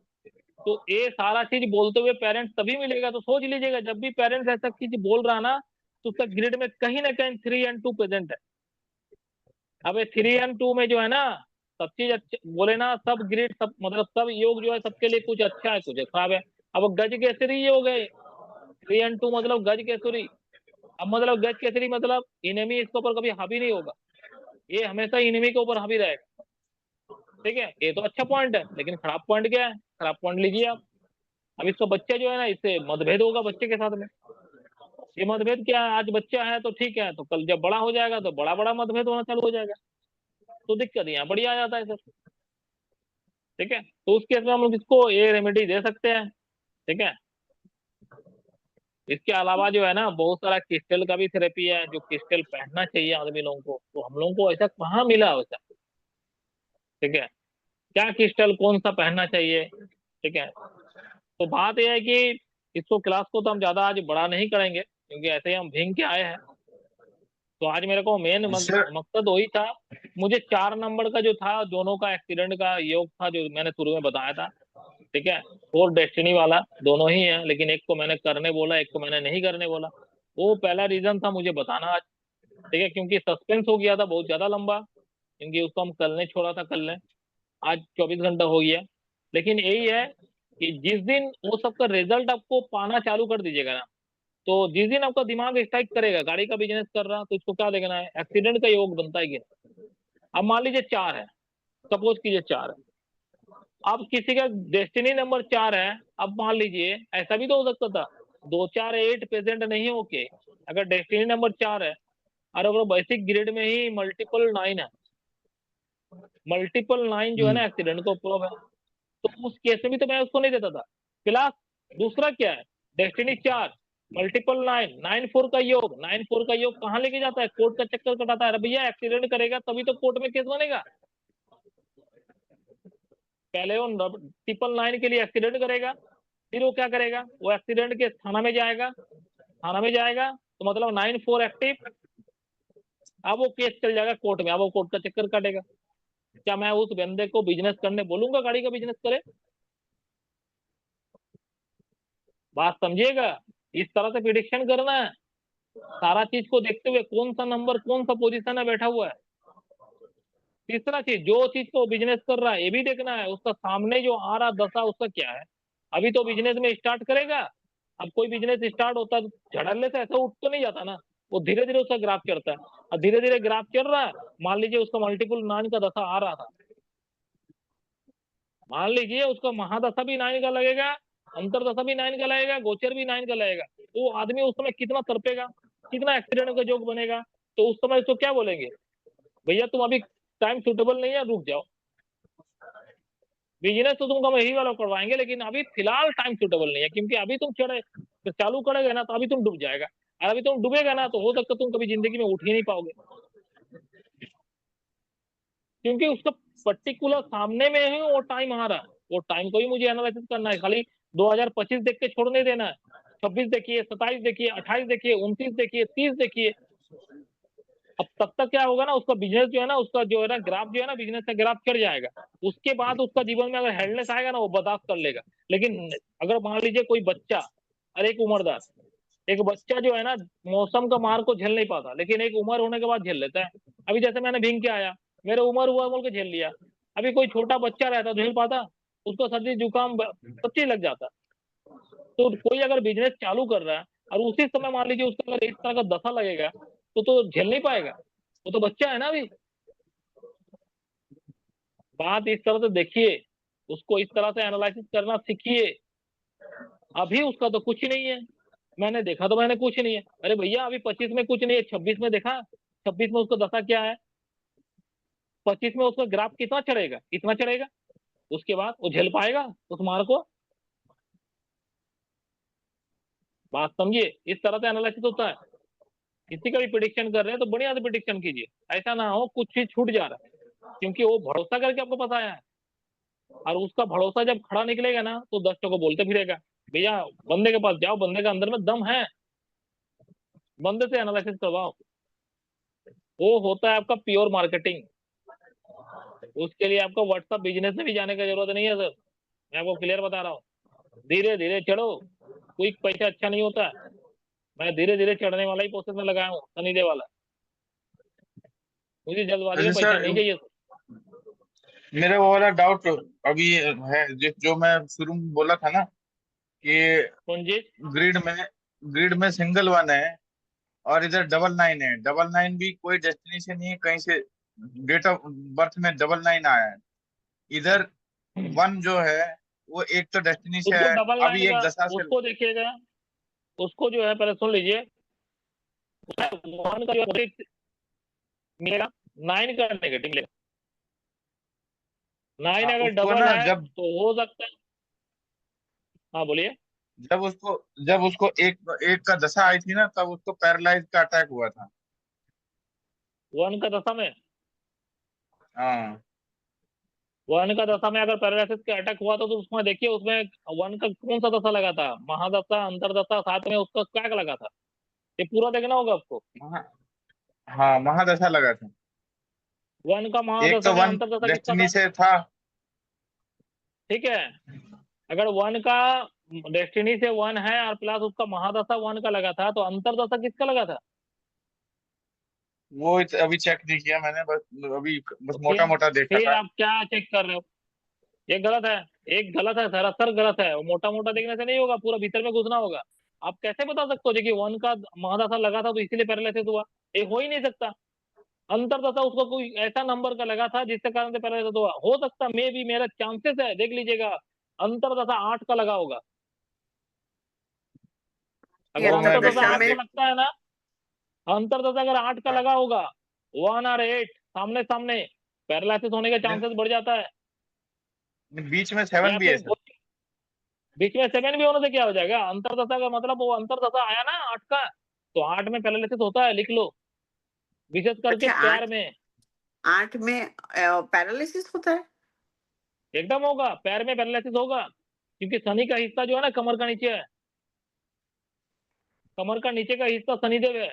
तो ये सारा चीज बोलते हुए पेरेंट्स तभी मिलेगा। तो सोच लीजिएगा जब भी पेरेंट्स ऐसा चीज बोल रहा ना तो उसका ग्रिड में कहीं ना कहीं 3 और 2 प्रेजेंट है। अब ये 3 और 2 में जो है ना सब चीज अच्छे बोले ना, सब ग्रिड सब मतलब सब योग जो है सबके लिए कुछ अच्छा है कुछ खराब है। अब गज केसरी योग है 3 और 2 मतलब गज केसरी। अब मतलब गज केसरी मतलब इनेमी इसके ऊपर कभी हावी नहीं होगा, ये हमेशा इनेमी के ऊपर हावी रहेगा। ठीक है, ये तो अच्छा पॉइंट है, लेकिन खराब पॉइंट क्या है, खराब पॉइंट लीजिए आप। अब इसका बच्चा जो है ना इससे मतभेद होगा बच्चे के साथ में। ये मतभेद क्या है, आज बच्चा है तो ठीक है, तो कल जब बड़ा हो जाएगा तो बड़ा बड़ा मतभेद होना चालू हो जाएगा, तो दिक्कत यहाँ बड़ी आ जाता है सर। ठीक है, तो उस केस में हम लोग इसको ये रेमेडी दे सकते हैं। ठीक है, इसके अलावा जो है ना बहुत सारा क्रिस्टल का भी थेरेपी है, जो क्रिस्टल पहनना चाहिए आदमी लोगों को, तो हम लोगों को ऐसा कहाँ मिला वैसा। ठीक है, क्या क्रिस्टल कौन सा पहनना चाहिए। ठीक है, तो बात यह है कि इसको क्लास को तो हम ज्यादा आज बड़ा नहीं करेंगे क्योंकि ऐसे ही हम भींग के आए हैं। तो आज मेरे को मेन सर मकसद वही था, मुझे 4 नंबर का जो था दोनों का एक्सीडेंट का योग था जो मैंने शुरू में बताया था। ठीक है, और डेस्टिनी वाला दोनों ही है, लेकिन एक को मैंने करने बोला एक को मैंने नहीं करने बोला। वो पहला रीजन था मुझे बताना आज। ठीक है, क्योंकि सस्पेंस हो गया था बहुत ज्यादा लंबा, क्योंकि उसको हम कल ने छोड़ा था, कल ने आज 24 घंटा हो गया। लेकिन यही है कि जिस दिन वो सबका रिजल्ट आपको पाना चालू कर दीजिएगा ना, तो जिस दिन आपका दिमाग स्ट्राइक करेगा गाड़ी का बिजनेस कर रहा तो इसको क्या देखना है, एक्सीडेंट का योग बनता है कि नहीं। अब मान लीजिए 4 है, सपोज कीजिए 4 है, अब किसी का डेस्टिनी नंबर 4 है, अब मान लीजिए ऐसा भी तो हो सकता था 2 4 8 प्रेजेंट नहीं होके अगर डेस्टिनी नंबर 4 है और अगर बेसिक ग्रेड में ही मल्टीपल 9 है, मल्टीपल 9 जो है ना एक्सीडेंट को प्रूव है, तो उस केस में भी तो मैं उसको नहीं देता था। प्लस दूसरा क्या है, डेस्टिनी 4 मल्टीपल 9 9 4 का योग, 9 4 का योग कहाँ लेके जाता है, कोर्ट का चक्कर कटाता है। अरे भैया एक्सीडेंट करेगा तभी तो कोर्ट में केस बनेगा, पहले वो ट्रिपल 9 के लिए एक्सीडेंट करेगा, फिर वो क्या करेगा, वो एक्सीडेंट के थाना में जाएगा, थाना में जाएगा तो मतलब 9 4 एक्टिव, अब वो केस चल जाएगा कोर्ट में, अब वो कोर्ट का चक्कर काटेगा। क्या मैं उस बंदे को बिजनेस करने बोलूंगा गाड़ी का बिजनेस करे, बात समझिएगा। इस तरह से प्रिडिक्शन करना है, सारा चीज को देखते हुए कौन सा नंबर कौन सा पोजीशन में बैठा हुआ है। तीसरा चीज, जो चीज को बिजनेस कर रहा है ये भी देखना है उसका सामने जो आ रहा दशा उसका क्या है। अभी तो बिजनेस में स्टार्ट करेगा, अब कोई बिजनेस स्टार्ट होता है झड़ल्ले से ऐसा उठ तो नहीं जाता ना, वो धीरे धीरे उसका ग्राफ चढ़ता है, और धीरे धीरे ग्राफ चल रहा है। मान लीजिए उसका मल्टीपल 9 का दशा आ रहा था, मान लीजिए उसका महादशा भी 9 का लगेगा, अंतरदशा भी 9 का लगेगा, गोचर भी 9 का लगेगा, तो आदमी उस समय कितना तड़पेगा, कितना एक्सीडेंट का योग बनेगा। तो उस समय उसको क्या बोलेंगे, भैया तुम अभी टाइम सुटेबल नहीं है, रुक जाओ, बिजनेस तो तुमको हम यही वाला करवाएंगे लेकिन अभी फिलहाल टाइम सुटेबल नहीं है, क्योंकि अभी तुम चढ़े तो चालू करोगे ना तो अभी तुम डूब जाएगा, और अभी तुम डूबेगा ना तो हो सकता तुम कभी जिंदगी में उठ ही नहीं पाओगे, क्योंकि उसका पर्टिकुलर सामने में ही वो टाइम आ रहा है। वो टाइम को ही मुझे एनालिसिस करना है, खाली 2025 देख के छोड़ने देना है। 26 देखिए, 27 देखिए, 28 देखिए, 29 देखिए, 30 देखिए, अब तब तक क्या होगा ना, उसका बिजनेस जो है ना, उसका जो है ना ग्राफ जो है ना, बिजनेस का ग्राफ चढ़ जाएगा। उसके बाद उसका जीवन में अगर हेल्डनेस आएगा ना, वो बर्दाश्त कर लेगा। लेकिन अगर मान लीजिए कोई बच्चा और एक उम्रदार, एक बच्चा जो है ना मौसम का मार को झेल नहीं पाता, लेकिन एक उम्र होने के बाद झेल लेता है। अभी जैसे मैंने भींग के आया, मेरे उम्र हुआ बोल के झेल लिया। अभी कोई छोटा बच्चा रहता झेल पाता? उसको सर्दी जुकाम सब चीज लग जाता। तो कोई अगर बिजनेस चालू कर रहा है और उसी समय मान लीजिए उसका अगर इस तरह का दशा लगेगा, तो झेल नहीं पाएगा। वो तो बच्चा है ना अभी। बात इस तरह से देखिए, उसको इस तरह से एनालिसिस करना सीखिए। अभी उसका तो कुछ नहीं है, मैंने देखा तो मैंने कुछ नहीं है। अरे भैया अभी 25 में कुछ नहीं है, 26 में देखा, 26 में उसका दशा क्या है, 25 में उसका ग्राफ कितना चढ़ेगा, कितना चढ़ेगा, उसके बाद वो झेल पाएगा उस मार को? बात समझिए, इस तरह से एनालिसिस होता है। किसी का भी प्रिडिक्शन कर रहे हैं तो बढ़िया से प्रिडिक्शन कीजिए, ऐसा ना हो कुछ चीज छूट जा रहा है, क्योंकि वो भरोसा करके आपको पास आया है। और उसका भरोसा जब खड़ा निकलेगा ना, तो 10 को बोलते फिरेगा। भैया बंदे के पास जाओ, बंदे का अंदर में दम है, बंदे से एनालिसिस करवाओ। वो होता है आपका प्योर मार्केटिंग। उसके लिए आपको व्हाट्सएप बिजनेस में भी जाने की जरूरत नहीं है सर, मैं आपको क्लियर बता रहा हूँ। धीरे धीरे चढ़ो, क्विक पैसा अच्छा नहीं होता है। मैं धीरे धीरे चढ़ने वाला ही प्रोसेस में लगाया हूँ, शनिदेव वाला। मुझे जल्दबाजी वैसे में पैसा सर नहीं चाहिए। मेरा वो वाला डाउट अभी है, जो मैं शुरू में बोला था ना कि कौन जी? ग्रिड में ग्रिड में सिंगल वन है और इधर डबल नाइन है। डबल नाइन भी कोई डेस्टिनेशन नहीं है कहीं से, डेट ऑफ बर्थ में डबल नाइन आया है। इधर वन जो है वो एक तो डेस्टिनेशन उसको है, डबल अभी लाइन एक का, दशा से। उसको देखिएगा, उसको जो है पहले सुन लीजिए। वन का जो है मिलेगा, 9 का नेगेटिव मिलेगा। 9 हाँ, अगर उसको डबल ना है तो हो सकता है। हाँ बोलिए। जब उसको जब उसको एक एक का दशा आई थी ना, तब उसको पैरालाइज का अटैक हुआ था। वन का दशा में, हाँ वन का दशा में अगर पैरालिसिस का अटैक हुआ तो उसमें देखिए, उसमें वन का कौन सा दशा लगा था, महादशा, अंतरदशा, साथ में उसका क्या लगा था, ये पूरा देखना होगा आपको। महा हाँ महादशा लगा था। वन का एक महादशा तो में वन अंतरदशा किसका डेस्टिनी था? से था। ठीक है, अगर वन का डेस्टिनी से वन है और प्लस उसका महादशा वन का लगा था, तो अंतरदशा किसका लगा था? वो अभी चेक नहीं किया मैंने, बस अभी बस तो मोटा मोटा देखा फिर था। आप क्या चेक कर रहे हो? ये गलत है, एक गलत है, सरासर गलत है। वो मोटा मोटा देखने से नहीं होगा, पूरा भीतर में घुसना होगा। आप कैसे बता सकते हो जी कि वन का महादशा लगा था तो इसीलिए पैरालिसिस हुआ? ये हो ही नहीं सकता। अंतरदशा उसको कोई ऐसा नंबर का लगा था जिसके कारण से पैरालिसिस हुआ, हो सकता, मे भी, मेरा चांसेस है, देख लीजिएगा। अंतरदशा 8 का लगा होगा। ये अगर वो मैं अंतरदशा अंतरदशा 8 में का लगता है ना, अंतरदशा अगर 8 का लगा होगा, 1 और 8 सामने सामने, पैरालिसिस होने के चांसेस बढ़ जाता है। बीच में सेवन या भी है फिर सर। बीच में 7 भी होने से क्या हो जाएगा? अंतरदशा का मतलब वो अंतरदशा आया ना 8 का, तो 8 में पैरालिसिस होता है, लिख लो, विशेष करके अच्छा, पैर आठ में। आठ में पैरालिसिस होता है? एकदम होगा, पैर में पैरालिसिस होगा, क्योंकि शनि का हिस्सा जो है ना कमर का नीचे है। कमर का नीचे का हिस्सा शनिदेव है।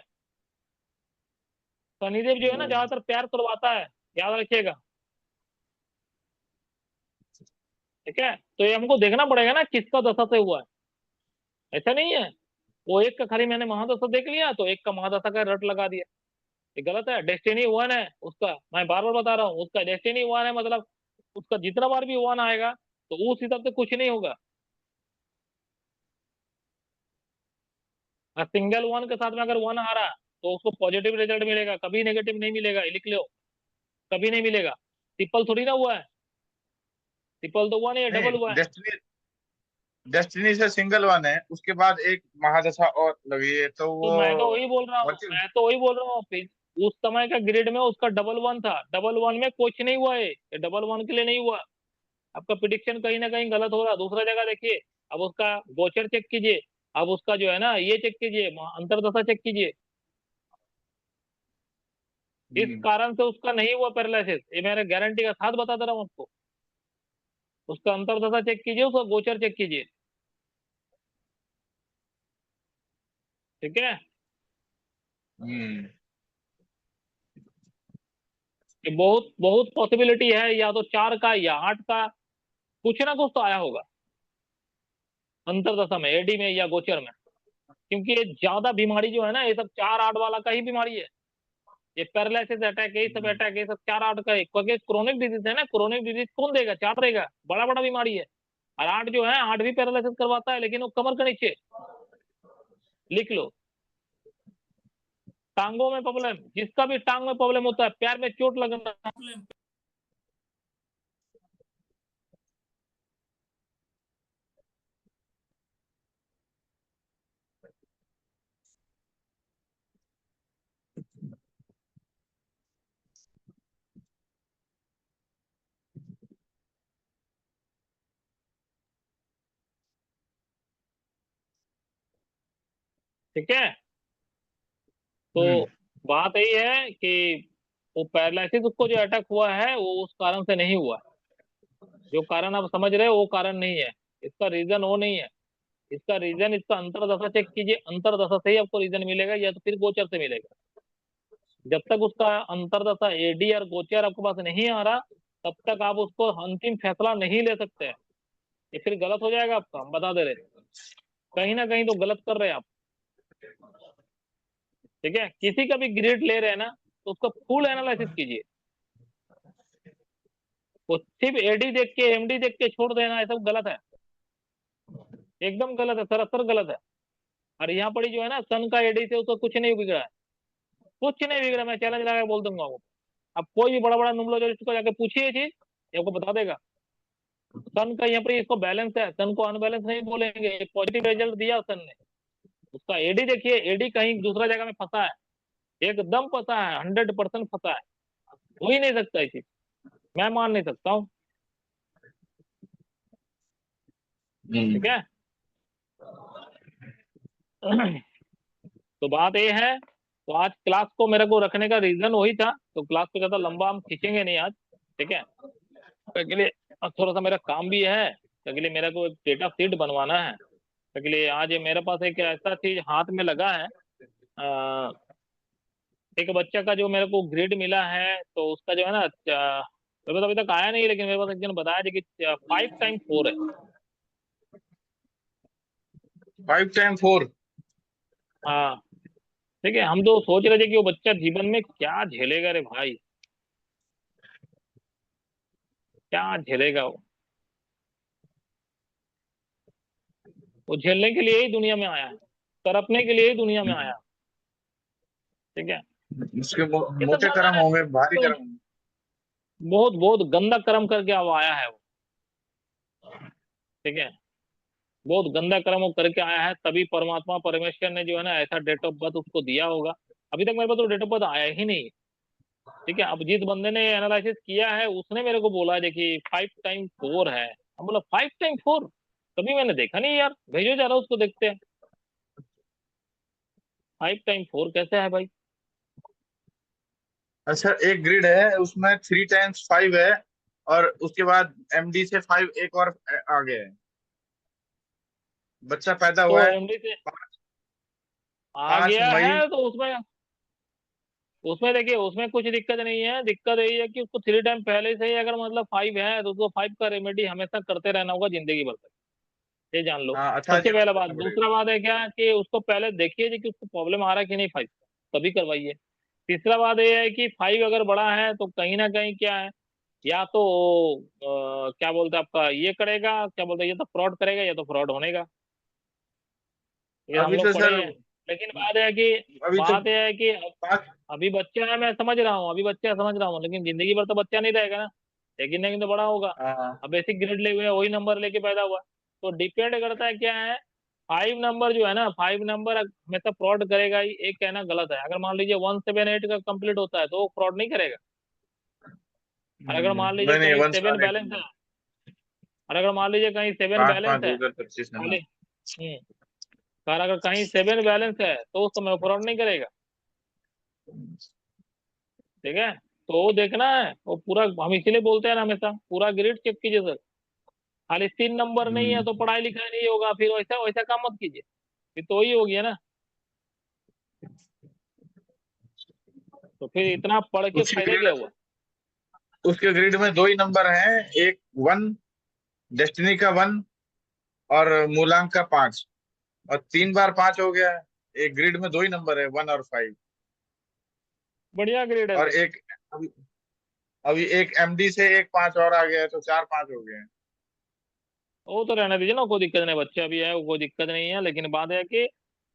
शनिदेव जो है ना ज्यादातर पैर तुड़वाता है, याद रखिएगा। ठीक है, तो ये हमको देखना पड़ेगा ना किसका दशा से हुआ है। ऐसा नहीं है वो एक का खाली मैंने महादशा देख लिया तो एक का महादशा का रट लगा दिया, ये गलत है। डेस्टिनी वन है उसका, मैं बार बार बता रहा हूँ, उसका डेस्टिनी वन है, मतलब उसका जितना बार भी वन आएगा तो उस हिसाब से कुछ नहीं होगा। और सिंगल वन के साथ में अगर वन आ रहा तो उसको पॉजिटिव रिजल्ट मिलेगा, कभी नेगेटिव नहीं मिलेगा, ये लिख लो, कभी नहीं मिलेगा। ट्रिपल थोड़ी ना हुआ है, ट्रिपल तो वन है, नहीं, डबल हुआ है। डेस्टिनी से सिंगल वन है, उसके बाद एक महादशा और लगी है, तो तो वो मैं तो वही बोल रहा हूँ, वर्किंग। मैं तो वही बोल रहा हूँ फिर। उस समय का ग्रिड में उसका डबल वन था, डबल वन में कुछ नहीं हुआ है, ये डबल वन के लिए नहीं हुआ। आपका प्रिडिक्शन कहीं ना कहीं गलत हो रहा है, दूसरा जगह देखिए। अब उसका गोचर चेक कीजिए, अब उसका जो है ना ये चेक कीजिए, अंतरदशा चेक कीजिए। इस कारण से उसका नहीं हुआ पैरालिसिस, ये मेरे गारंटी का साथ बता दे रहा हूँ आपको। उसका अंतरदशा चेक कीजिए, उसका गोचर चेक कीजिए। ठीक है। हम्म कि बहुत बहुत पॉसिबिलिटी है या तो 4 का या 8 का, कुछ ना कुछ तो आया होगा अंतरदशा में, एडी में या गोचर में। क्योंकि ये ज्यादा बीमारी जो है ना, ये सब 4-8 वाला का ही बीमारी है। ये पैरालिसिस अटैक, ये सब अटैक, ये सब 4-8 का है, क्योंकि क्रोनिक डिजीज है ना। क्रोनिक डिजीज कौन देगा? 4 देगा, बड़ा बड़ा बीमारी है। और 8 जो है, 8 भी पैरालिसिस करवाता है, लेकिन वो कमर के नीचे। लिख लो, टांगों में प्रॉब्लम, जिसका भी टांग में प्रॉब्लम होता है, पैर में चोट लगना, ठीक है। तो बात यही है कि वो पैरालिसिस, उसको जो अटैक हुआ है वो उस कारण से नहीं हुआ। जो कारण आप समझ रहे हो वो कारण नहीं है, इसका रीजन वो नहीं है। इसका रीजन, इसका अंतरदशा चेक कीजिए, अंतरदशा से ही आपको रीजन मिलेगा, या तो फिर गोचर से मिलेगा। जब तक उसका अंतरदशा एडी और गोचर आपके पास नहीं आ रहा, तब तक आप उसको अंतिम फैसला नहीं ले सकते हैं। ये फिर गलत हो जाएगा आपका, हम बता दे रहे। कहीं ना कहीं तो गलत कर रहे हैं आप, ठीक है। किसी का भी ग्रेड ले रहे हैं ना, तो उसका फुल एनालिसिस कीजिए। वो सिर्फ एडी देख के, एमडी देख के छोड़ देना, ये सब गलत है, एकदम गलत है, सरासर गलत है। और यहाँ पर जो है ना, सन का एडी से उसका कुछ नहीं बिगड़ा है, कुछ नहीं बिगड़ा। मैं चैलेंज लगा के बोल दूंगा वो। अब कोई भी बड़ा बड़ा न्यूमरोलॉजिस्ट को जाके पूछिए ये चीज, ये आपको बता देगा। सन का यहाँ पर इसको बैलेंस है, सन को अनबैलेंस नहीं बोलेंगे। पॉजिटिव रिजल्ट दिया सन ने। उसका एडी देखिए, एडी कहीं दूसरा जगह में फंसा है, एकदम फंसा है, 100% फंसा है। हो ही नहीं सकता ये चीज, मैं मान नहीं सकता हूँ, ठीक है। तो बात ये है। तो आज क्लास को मेरे को रखने का रीजन वही था। तो क्लास को ज्यादा लंबा हम खींचेंगे नहीं आज, ठीक है। तो के लिए थोड़ा सा मेरा काम भी है, तो के लिए मेरे को एक डेटा शीट बनवाना है। तो के लिए आज मेरे पास एक ऐसा चीज हाथ में लगा है, एक बच्चा का जो मेरे को ग्रेड मिला है, तो उसका जो है ना, मेरे पास अभी तक आया नहीं, लेकिन मेरे पास एक जन बताया था कि 5x4 है। 5x4। हाँ, ठीक है। हम तो सोच रहे थे कि वो बच्चा जीवन में क्या झेलेगा रे भाई, क्या झेलेगा वो झेलने के लिए ही दुनिया में आया है, तड़पने के लिए ही दुनिया में आया, ठीक है। उसके ये सब मोटे ज्यादा कर्म है होंगे, भारी तो, कर्म होंगे। बहुत बहुत गंदा कर्म करके अब आया है वो, ठीक है। बहुत गंदा कर्म वो करके आया है, तभी परमात्मा परमेश्वर ने जो है ना ऐसा डेट ऑफ बर्थ उसको दिया होगा। अभी तक मेरे पास तो डेट ऑफ बर्थ आया ही नहीं, ठीक है। अब जिस बंदे ने एनालिसिस किया है उसने मेरे को बोला है कि 5x4 है। हम बोला 5x4, कभी मैंने देखा नहीं यार, भेजो जरा उसको देखते हैं। 5x4 कैसे है भाई? अच्छा, एक ग्रिड है उसमें 3x5 है, और उसके बाद एमडी से 5 एक और आगे है। बच्चा पैदा तो हुआ है एमडी से आ पांच गया मई है तो उसमें, उसमें देखिए, उसमें कुछ दिक्कत नहीं है। दिक्कत यही है कि उसको 3 टाइम पहले से ही अगर मतलब 5 है, तो उसको 5 का रेमेडी हमेशा करते रहना होगा जिंदगी भर तक, ये जान लो। हाँ, सबसे 18 पहला बात। करना पड़ेगा। दूसरा बात है क्या कि उसको पहले देखिए जी कि उसको प्रॉब्लम आ रहा है कि नहीं 5 का, तभी करवाइए। तीसरा बात ये है कि 5 अगर बड़ा है तो कहीं ना कहीं क्या है, या तो क्या बोलते हैं आपका, ये करेगा, क्या बोलते हैं, ये तो फ्रॉड करेगा, या तो फ्रॉड होने का। ये हम अभी लोग तो पढ़े सर, हैं। लेकिन बात है कि, अभी तो बात यह है कि पांच। अभी बच्चा है, मैं समझ रहा हूँ, अभी बच्चा समझ रहा हूँ, लेकिन जिंदगी भर तो बच्चा नहीं रहेगा ना, लेकिन ना तो बड़ा होगा। हाँ, अब बेसिक ग्रेड ले हुए वही नंबर लेके पैदा हुआ, तो डिपेंड करता है क्या है। 5 नंबर जो है ना, 5 नंबर हमेशा फ्रॉड करेगा ही, एक कहना गलत है। अगर मान लीजिए 178 का कंप्लीट होता है तो वो फ्रॉड नहीं करेगा। और अगर मान लीजिए नहीं नहीं, कहीं वन 7 सेवन एट बैलेंस है, और अगर मान लीजिए कहीं 7 पाँच बैलेंस पाँच है 2025 है ना। खाली, और अगर कहीं 7 बैलेंस है तो उस समय फ्रॉड नहीं करेगा, ठीक है। तो वो देखना है, वो पूरा हम इसीलिए बोलते हैं ना हमेशा, पूरा ग्रेड चेक कीजिए सर। खाली 3 नंबर नहीं है तो पढ़ाई लिखाई नहीं होगा, फिर वैसा वैसा काम मत कीजिए, फिर तो वही हो गया ना। तो फिर इतना पढ़ के उसकी फायदा ग्रेड क्या हुआ? उसके ग्रिड में 2 ही नंबर हैं, एक 1, डेस्टिनी का 1 और मूलांक का 5, और 3 बार 5 हो गया है। एक ग्रिड में 2 ही नंबर है, 1 और 5। बढ़िया ग्रेड है और सर। एक अभी अभी एक एमडी से एक 5 और आ गया है, तो 4 5 हो गए हैं। वो तो रहने दीजिए ना, कोई दिक्कत नहीं, बच्चे अभी है, कोई दिक्कत नहीं है, लेकिन बात है कि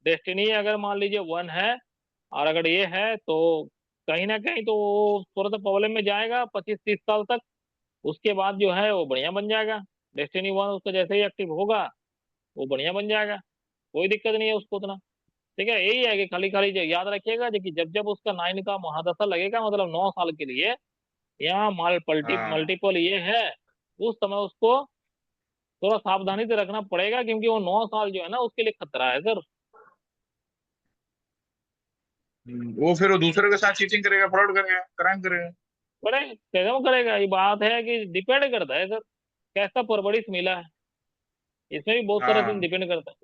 डेस्टिनी अगर मान लीजिए 1 है और अगर ये है तो कहीं ना कहीं तो वो थोड़ा सा प्रॉब्लम में जाएगा 25-30 साल तक। उसके बाद जो है वो बढ़िया बन जाएगा। डेस्टिनी 1 उसका जैसे ही एक्टिव होगा वो बढ़िया बन जाएगा, कोई दिक्कत नहीं है उसको उतना। ठीक है, यही है कि खाली खाली जो याद रखिएगा जो कि जब जब उसका 9 का महादशा लगेगा, मतलब 9 साल के लिए, यहाँ हाँ। मल्टीपल ये है, उस समय उसको थोड़ा सावधानी से रखना पड़ेगा, क्योंकि वो 9 साल जो है ना उसके लिए खतरा है सर। वो फिर वो दूसरे के साथ चीटिंग करेगा, फ्रॉड करेगा, क्राइम करेगा। बड़े कैसे वो करेगा, ये बात है कि डिपेंड करता है सर, कैसा परवरिश मिला है, इसमें भी बहुत सारा चीज हाँ, डिपेंड करता है।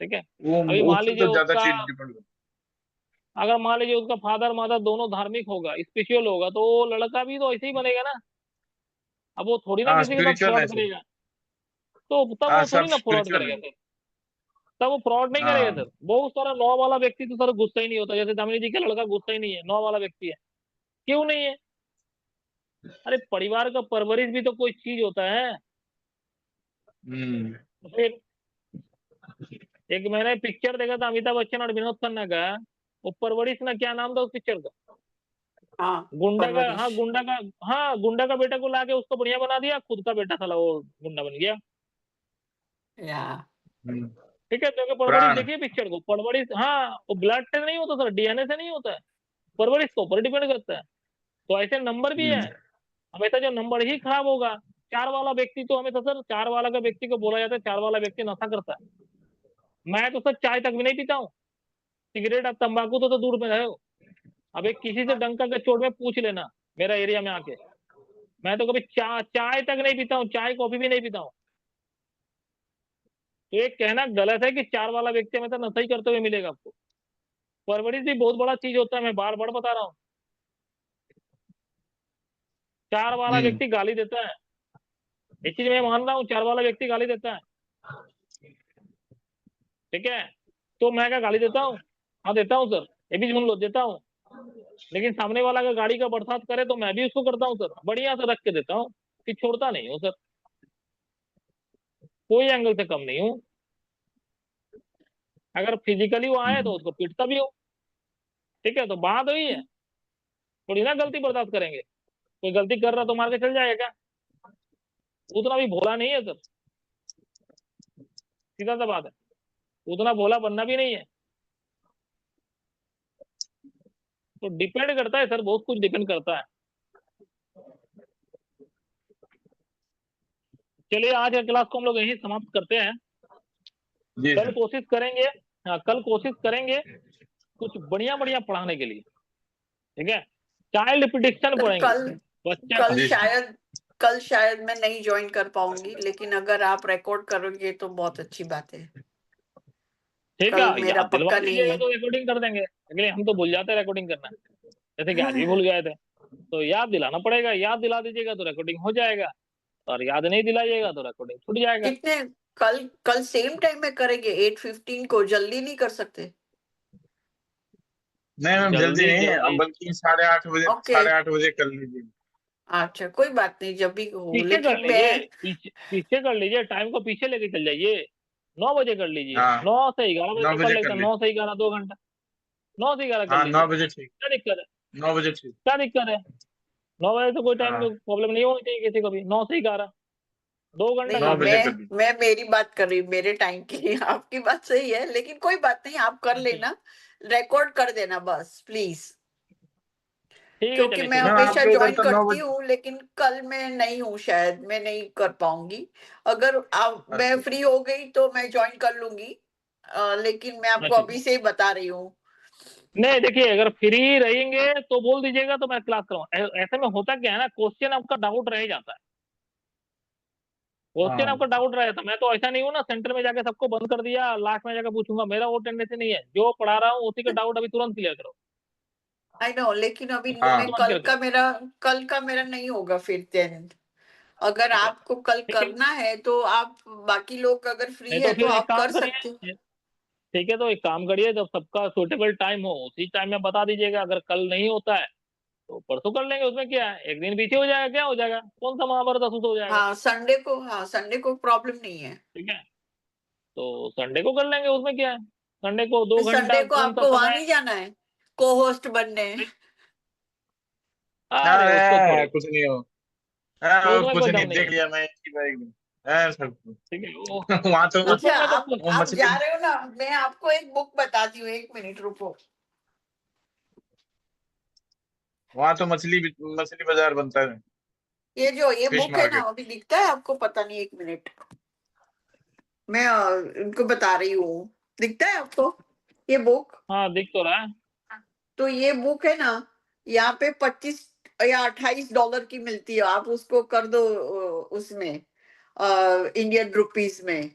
ठीक है। वो अभी मान उससे लीजिए तो ज्यादा उसका, चीज डिपेंड करता अगर मान लीजिए उसका फादर मदर दोनों धार्मिक होगा, स्पिरिचुअल होगा, तो वो लड़का भी तो ऐसे ही बनेगा ना। अब वो थोड़ी है। ना हाँ, किसी के साथ स्पिरिचुअल है फ्रॉड सब। करेगा, तो तब हाँ, वो सब थोड़ी ना फ्रॉड स्पिरिचुअल करेगा है। सर। तब वो फ्रॉड नहीं करेगा हाँ। सर। बहुत सारा 9 वाला व्यक्ति तो सर गुस्सा ही नहीं होता, जैसे दामिनी जी का लड़का गुस्सा ही नहीं है, 9 वाला व्यक्ति है। क्यों नहीं है? अरे परिवार का परवरिश भी तो कोई चीज होता है। हम्म। तो फिर एक मैंने पिक्चर देखा था अमिताभ बच्चन और विनोद खन्ना का, वो परवरिश ना, क्या नाम था उस पिक्चर का? हाँ, गुंडा का, परवरिश। हाँ गुंडा का, हाँ गुंडा का बेटा को लाके उसको बढ़िया बना दिया, खुद का बेटा साला वो गुंडा बन गया। या हम्म। ठीक है, तो परवरिश प्राण। देखिए पिक्चर को, परवरिश, हाँ वो ब्लड से नहीं होता सर, डीएनए से नहीं होता है, परवरिश के ऊपर डिपेंड करता है। तो ऐसे नंबर भी है, हम्म। हमेशा जो नंबर ही खराब होगा। 4 वाला व्यक्ति तो हमेशा सर, 4 वाला का व्यक्ति को बोला जाता है 4 वाला व्यक्ति नशा करता है। मैं तो सर चाय तक भी नहीं पीता हूँ, सिगरेट और तंबाकू तो दूर में रहे हो। अब एक किसी से डंका के चोट में पूछ लेना मेरा एरिया में आके, मैं तो कभी चाय तक नहीं पीता हूँ, चाय कॉफी भी नहीं पीता हूँ। तो ये कहना गलत है कि 4 वाला व्यक्ति हमेशा नशा ही करते हुए मिलेगा आपको। परवरिश भी बहुत बड़ा चीज होता है, मैं बार बार बता रहा हूँ। 4 वाला हम्म। व्यक्ति गाली देता है, ये चीज मैं मान रहा हूँ, 4 वाला व्यक्ति गाली देता है। ठीक है, तो मैं क्या गाली देता हूँ? हाँ देता हूँ सर, ये भी सुन लो, देता हूँ। लेकिन सामने वाला अगर गाड़ी का बरसात करे तो मैं भी उसको करता हूँ सर, बढ़िया से रख के देता हूँ, कि छोड़ता नहीं हूँ सर, कोई एंगल से कम नहीं हूँ। अगर फिजिकली वो आए तो उसको पीटता भी हूँ। ठीक है, तो बात वही है, थोड़ी ना गलती बर्दाश्त करेंगे। कोई गलती कर रहा तो मार के चल जाएगा क्या? उतना भी भोला नहीं है सर, सीधा सा बात है, उतना भोला बनना भी नहीं है। तो डिपेंड करता है सर, बहुत कुछ डिपेंड करता है। चलिए आज का क्लास को हम लोग यहीं समाप्त करते हैं। जी कल सर। कोशिश करेंगे, हाँ कल कोशिश करेंगे कुछ बढ़िया बढ़िया पढ़ाने के लिए। ठीक है, चाइल्ड प्रिडिक्शन सर पढ़ेंगे, बच्चा का। जी सर। कल शायद मैं नहीं ज्वाइन कर पाऊंगी, लेकिन अगर आप रिकॉर्ड करोगे तो बहुत अच्छी बात है। ठीक है, कल मेरा याद दिलवा पक्का नहीं दीजिएगा है। तो रिकॉर्डिंग कर देंगे, अगले हम तो भूल जाते हैं रिकॉर्डिंग करना, जैसे कि आज भी भूल गए थे। तो याद दिलाना पड़ेगा, याद दिला दीजिएगा तो रिकॉर्डिंग हो जाएगा, और याद नहीं दिलाइएगा तो रिकॉर्डिंग छूट जाएगा। कितने कल कल सेम टाइम में करेंगे 8:15 को, जल्दी नहीं कर सकते? नहीं मैम, जल्दी जल्दी नहीं, जल्दी बल्कि 8:30 बजे, ओके, 8:30 बजे कर लीजिए। अच्छा कोई बात नहीं, जब भी हो, पीछे कर लेकिन लीजिए, मैं पीछे पीछे कर लीजिए, टाइम को पीछे लेके चल जाइए। 9 बजे कर लीजिए, हाँ, 9 से 11 बजे नौ तक कर बजे कर लेते हैं, लीजिए। 9 से 11 2 घंटा, 9 से 11 कर हाँ, लीजिए। 9 बजे ठीक। क्या दिक्कत है? 9 बजे ठीक। क्या दिक्कत है? 9 बजे तो कोई टाइम हाँ, प्रॉब्लम नहीं होनी चाहिए किसी को भी। 9 से 11, 2 घंटा नहीं, नौ काम बजे है। कर लीजिए। मैं मेरी बात कर रही हूँ, मेरे टाइम की। आपकी बात सही है, लेकिन कोई बात नहीं, आप कर ठीक लेना, रिकॉर्ड कर देना बस प्लीज। ठीक है, क्योंकि चलिए मैं ठीक है। मैम हमेशा आपके उधर ज्वाइन तो नौ करती बजे हूँ, लेकिन कल मैं नहीं हूँ, शायद मैं नहीं कर पाऊंगी। अगर आप मैं अच्छा। फ्री हो गई तो मैं ज्वाइन कर लूंगी। लेकिन मैं आपको अच्छा, अभी से ही बता रही हूँ। नहीं देखिए, अगर फ्री रहेंगे तो बोल दीजिएगा तो मैं क्लास कराऊँ। ऐसे में होता क्या है ना, क्वेश्चन आपका डाउट रह जाता है, क्वेश्चन हाँ। आपका डाउट रह जाता है। मैं तो ऐसा नहीं हूँ ना सेंटर में जाके सबको बंद कर दिया, लास्ट में जाकर पूछूंगा, मेरा वो टेंडेंसी नहीं है। जो पढ़ा रहा हूँ उसी का डाउट अभी तुरंत क्लियर करो। आई नो, लेकिन अभी हाँ। मैं कल का मेरा नहीं होगा फिर 10। अगर अच्छा आपको कल ठीक है, करना है तो आप, बाकी लोग अगर फ्री नहीं तो है तो फिर एक आप काम कर सकते हो। करिए, ठीक है तो एक काम करिए, जब सबका सूटेबल टाइम हो उसी टाइम में बता दीजिएगा। अगर कल नहीं होता है तो परसों कर लेंगे, उसमें क्या है, एक दिन पीछे हो जाएगा, क्या हो जाएगा, कौन सा महाभारत असूस हो जाएगा। हाँ संडे को प्रॉब्लम नहीं है। ठीक है, तो संडे को कर लेंगे, उसमें क्या है। संडे को फिर 2 घंटा संडे को कौन सा आपको वहां समय। नहीं जाना है को होस्ट बनने। अरे उसको अरे छोड़िए, कुछ नहीं हो। तो उसमें कुछ कोई नहीं, दम नहीं देख है। लिया मैं इसकी बाइक में। सब ठीक है वो, वहां तो उस सब अच्छा, में तो आप वो आप मछली जा रहे हो ना, मैं आपको एक बुक बताती हूँ, 1 मिनट रुको। वहां तो मछली मछली बाजार बनता है। ये फिश बुक है ना, मार्केट। अभी दिखता है आपको, पता नहीं, 1 मिनट, मैं इनको बता रही हूँ। दिखता है आपको ये बुक? हाँ दिख तो रहा है। तो ये बुक है ना, यहाँ पे 25 या 28 डॉलर की मिलती है, आप उसको कर दो उसमें, इंडियन रुपीस में।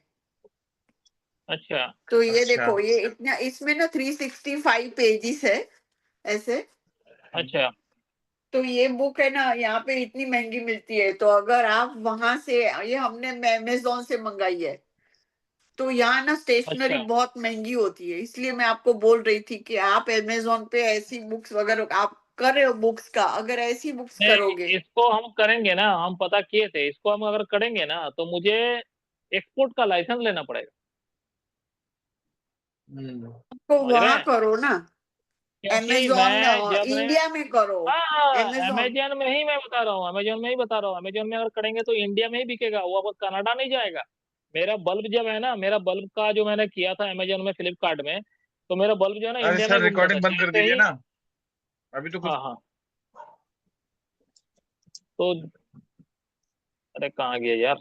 अच्छा तो ये अच्छा। देखो, ये इतना, इसमें ना 365 पेजेस है ऐसे। अच्छा तो ये बुक है ना, यहाँ पे इतनी महंगी मिलती है, तो अगर आप वहां से, ये हमने अमेजोन से मंगाई है, तो यहाँ ना स्टेशनरी अच्छा, बहुत महंगी होती है, इसलिए मैं आपको बोल रही थी कि आप अमेजोन पे ऐसी बुक्स वगैरह आप कर रहे हो, बुक्स का अगर ऐसी बुक्स करोगे नहीं इसको हम करेंगे ना, हम पता किए थे, इसको हम अगर करेंगे ना तो मुझे एक्सपोर्ट का लाइसेंस लेना पड़ेगा। हम्म। तो समझ रहे वहां हैं, करो ना, क्योंकि अमेजोन मैं जब मैं, इंडिया में करो। हाँ अमेजोन, अमेजन में ही मैं बता रहा हूँ, अमेजन में ही बता रहा हूँ, अमेजन में अगर करेंगे तो इंडिया में ही बिकेगा, वो अब कनाडा नहीं जाएगा। मेरा बल्ब जब है ना, मेरा बल्ब का जो मैंने किया था अमेजन में, फ्लिपकार्ट में, तो मेरा बल्ब जो है ना अरे इंडिया में सर ही घूम रहा था रिकॉर्डिंग बंद कर जैसे दीजिए ही। ना। अभी तो कुछ। हाँ हाँ, तो अरे कहाँ गया यार,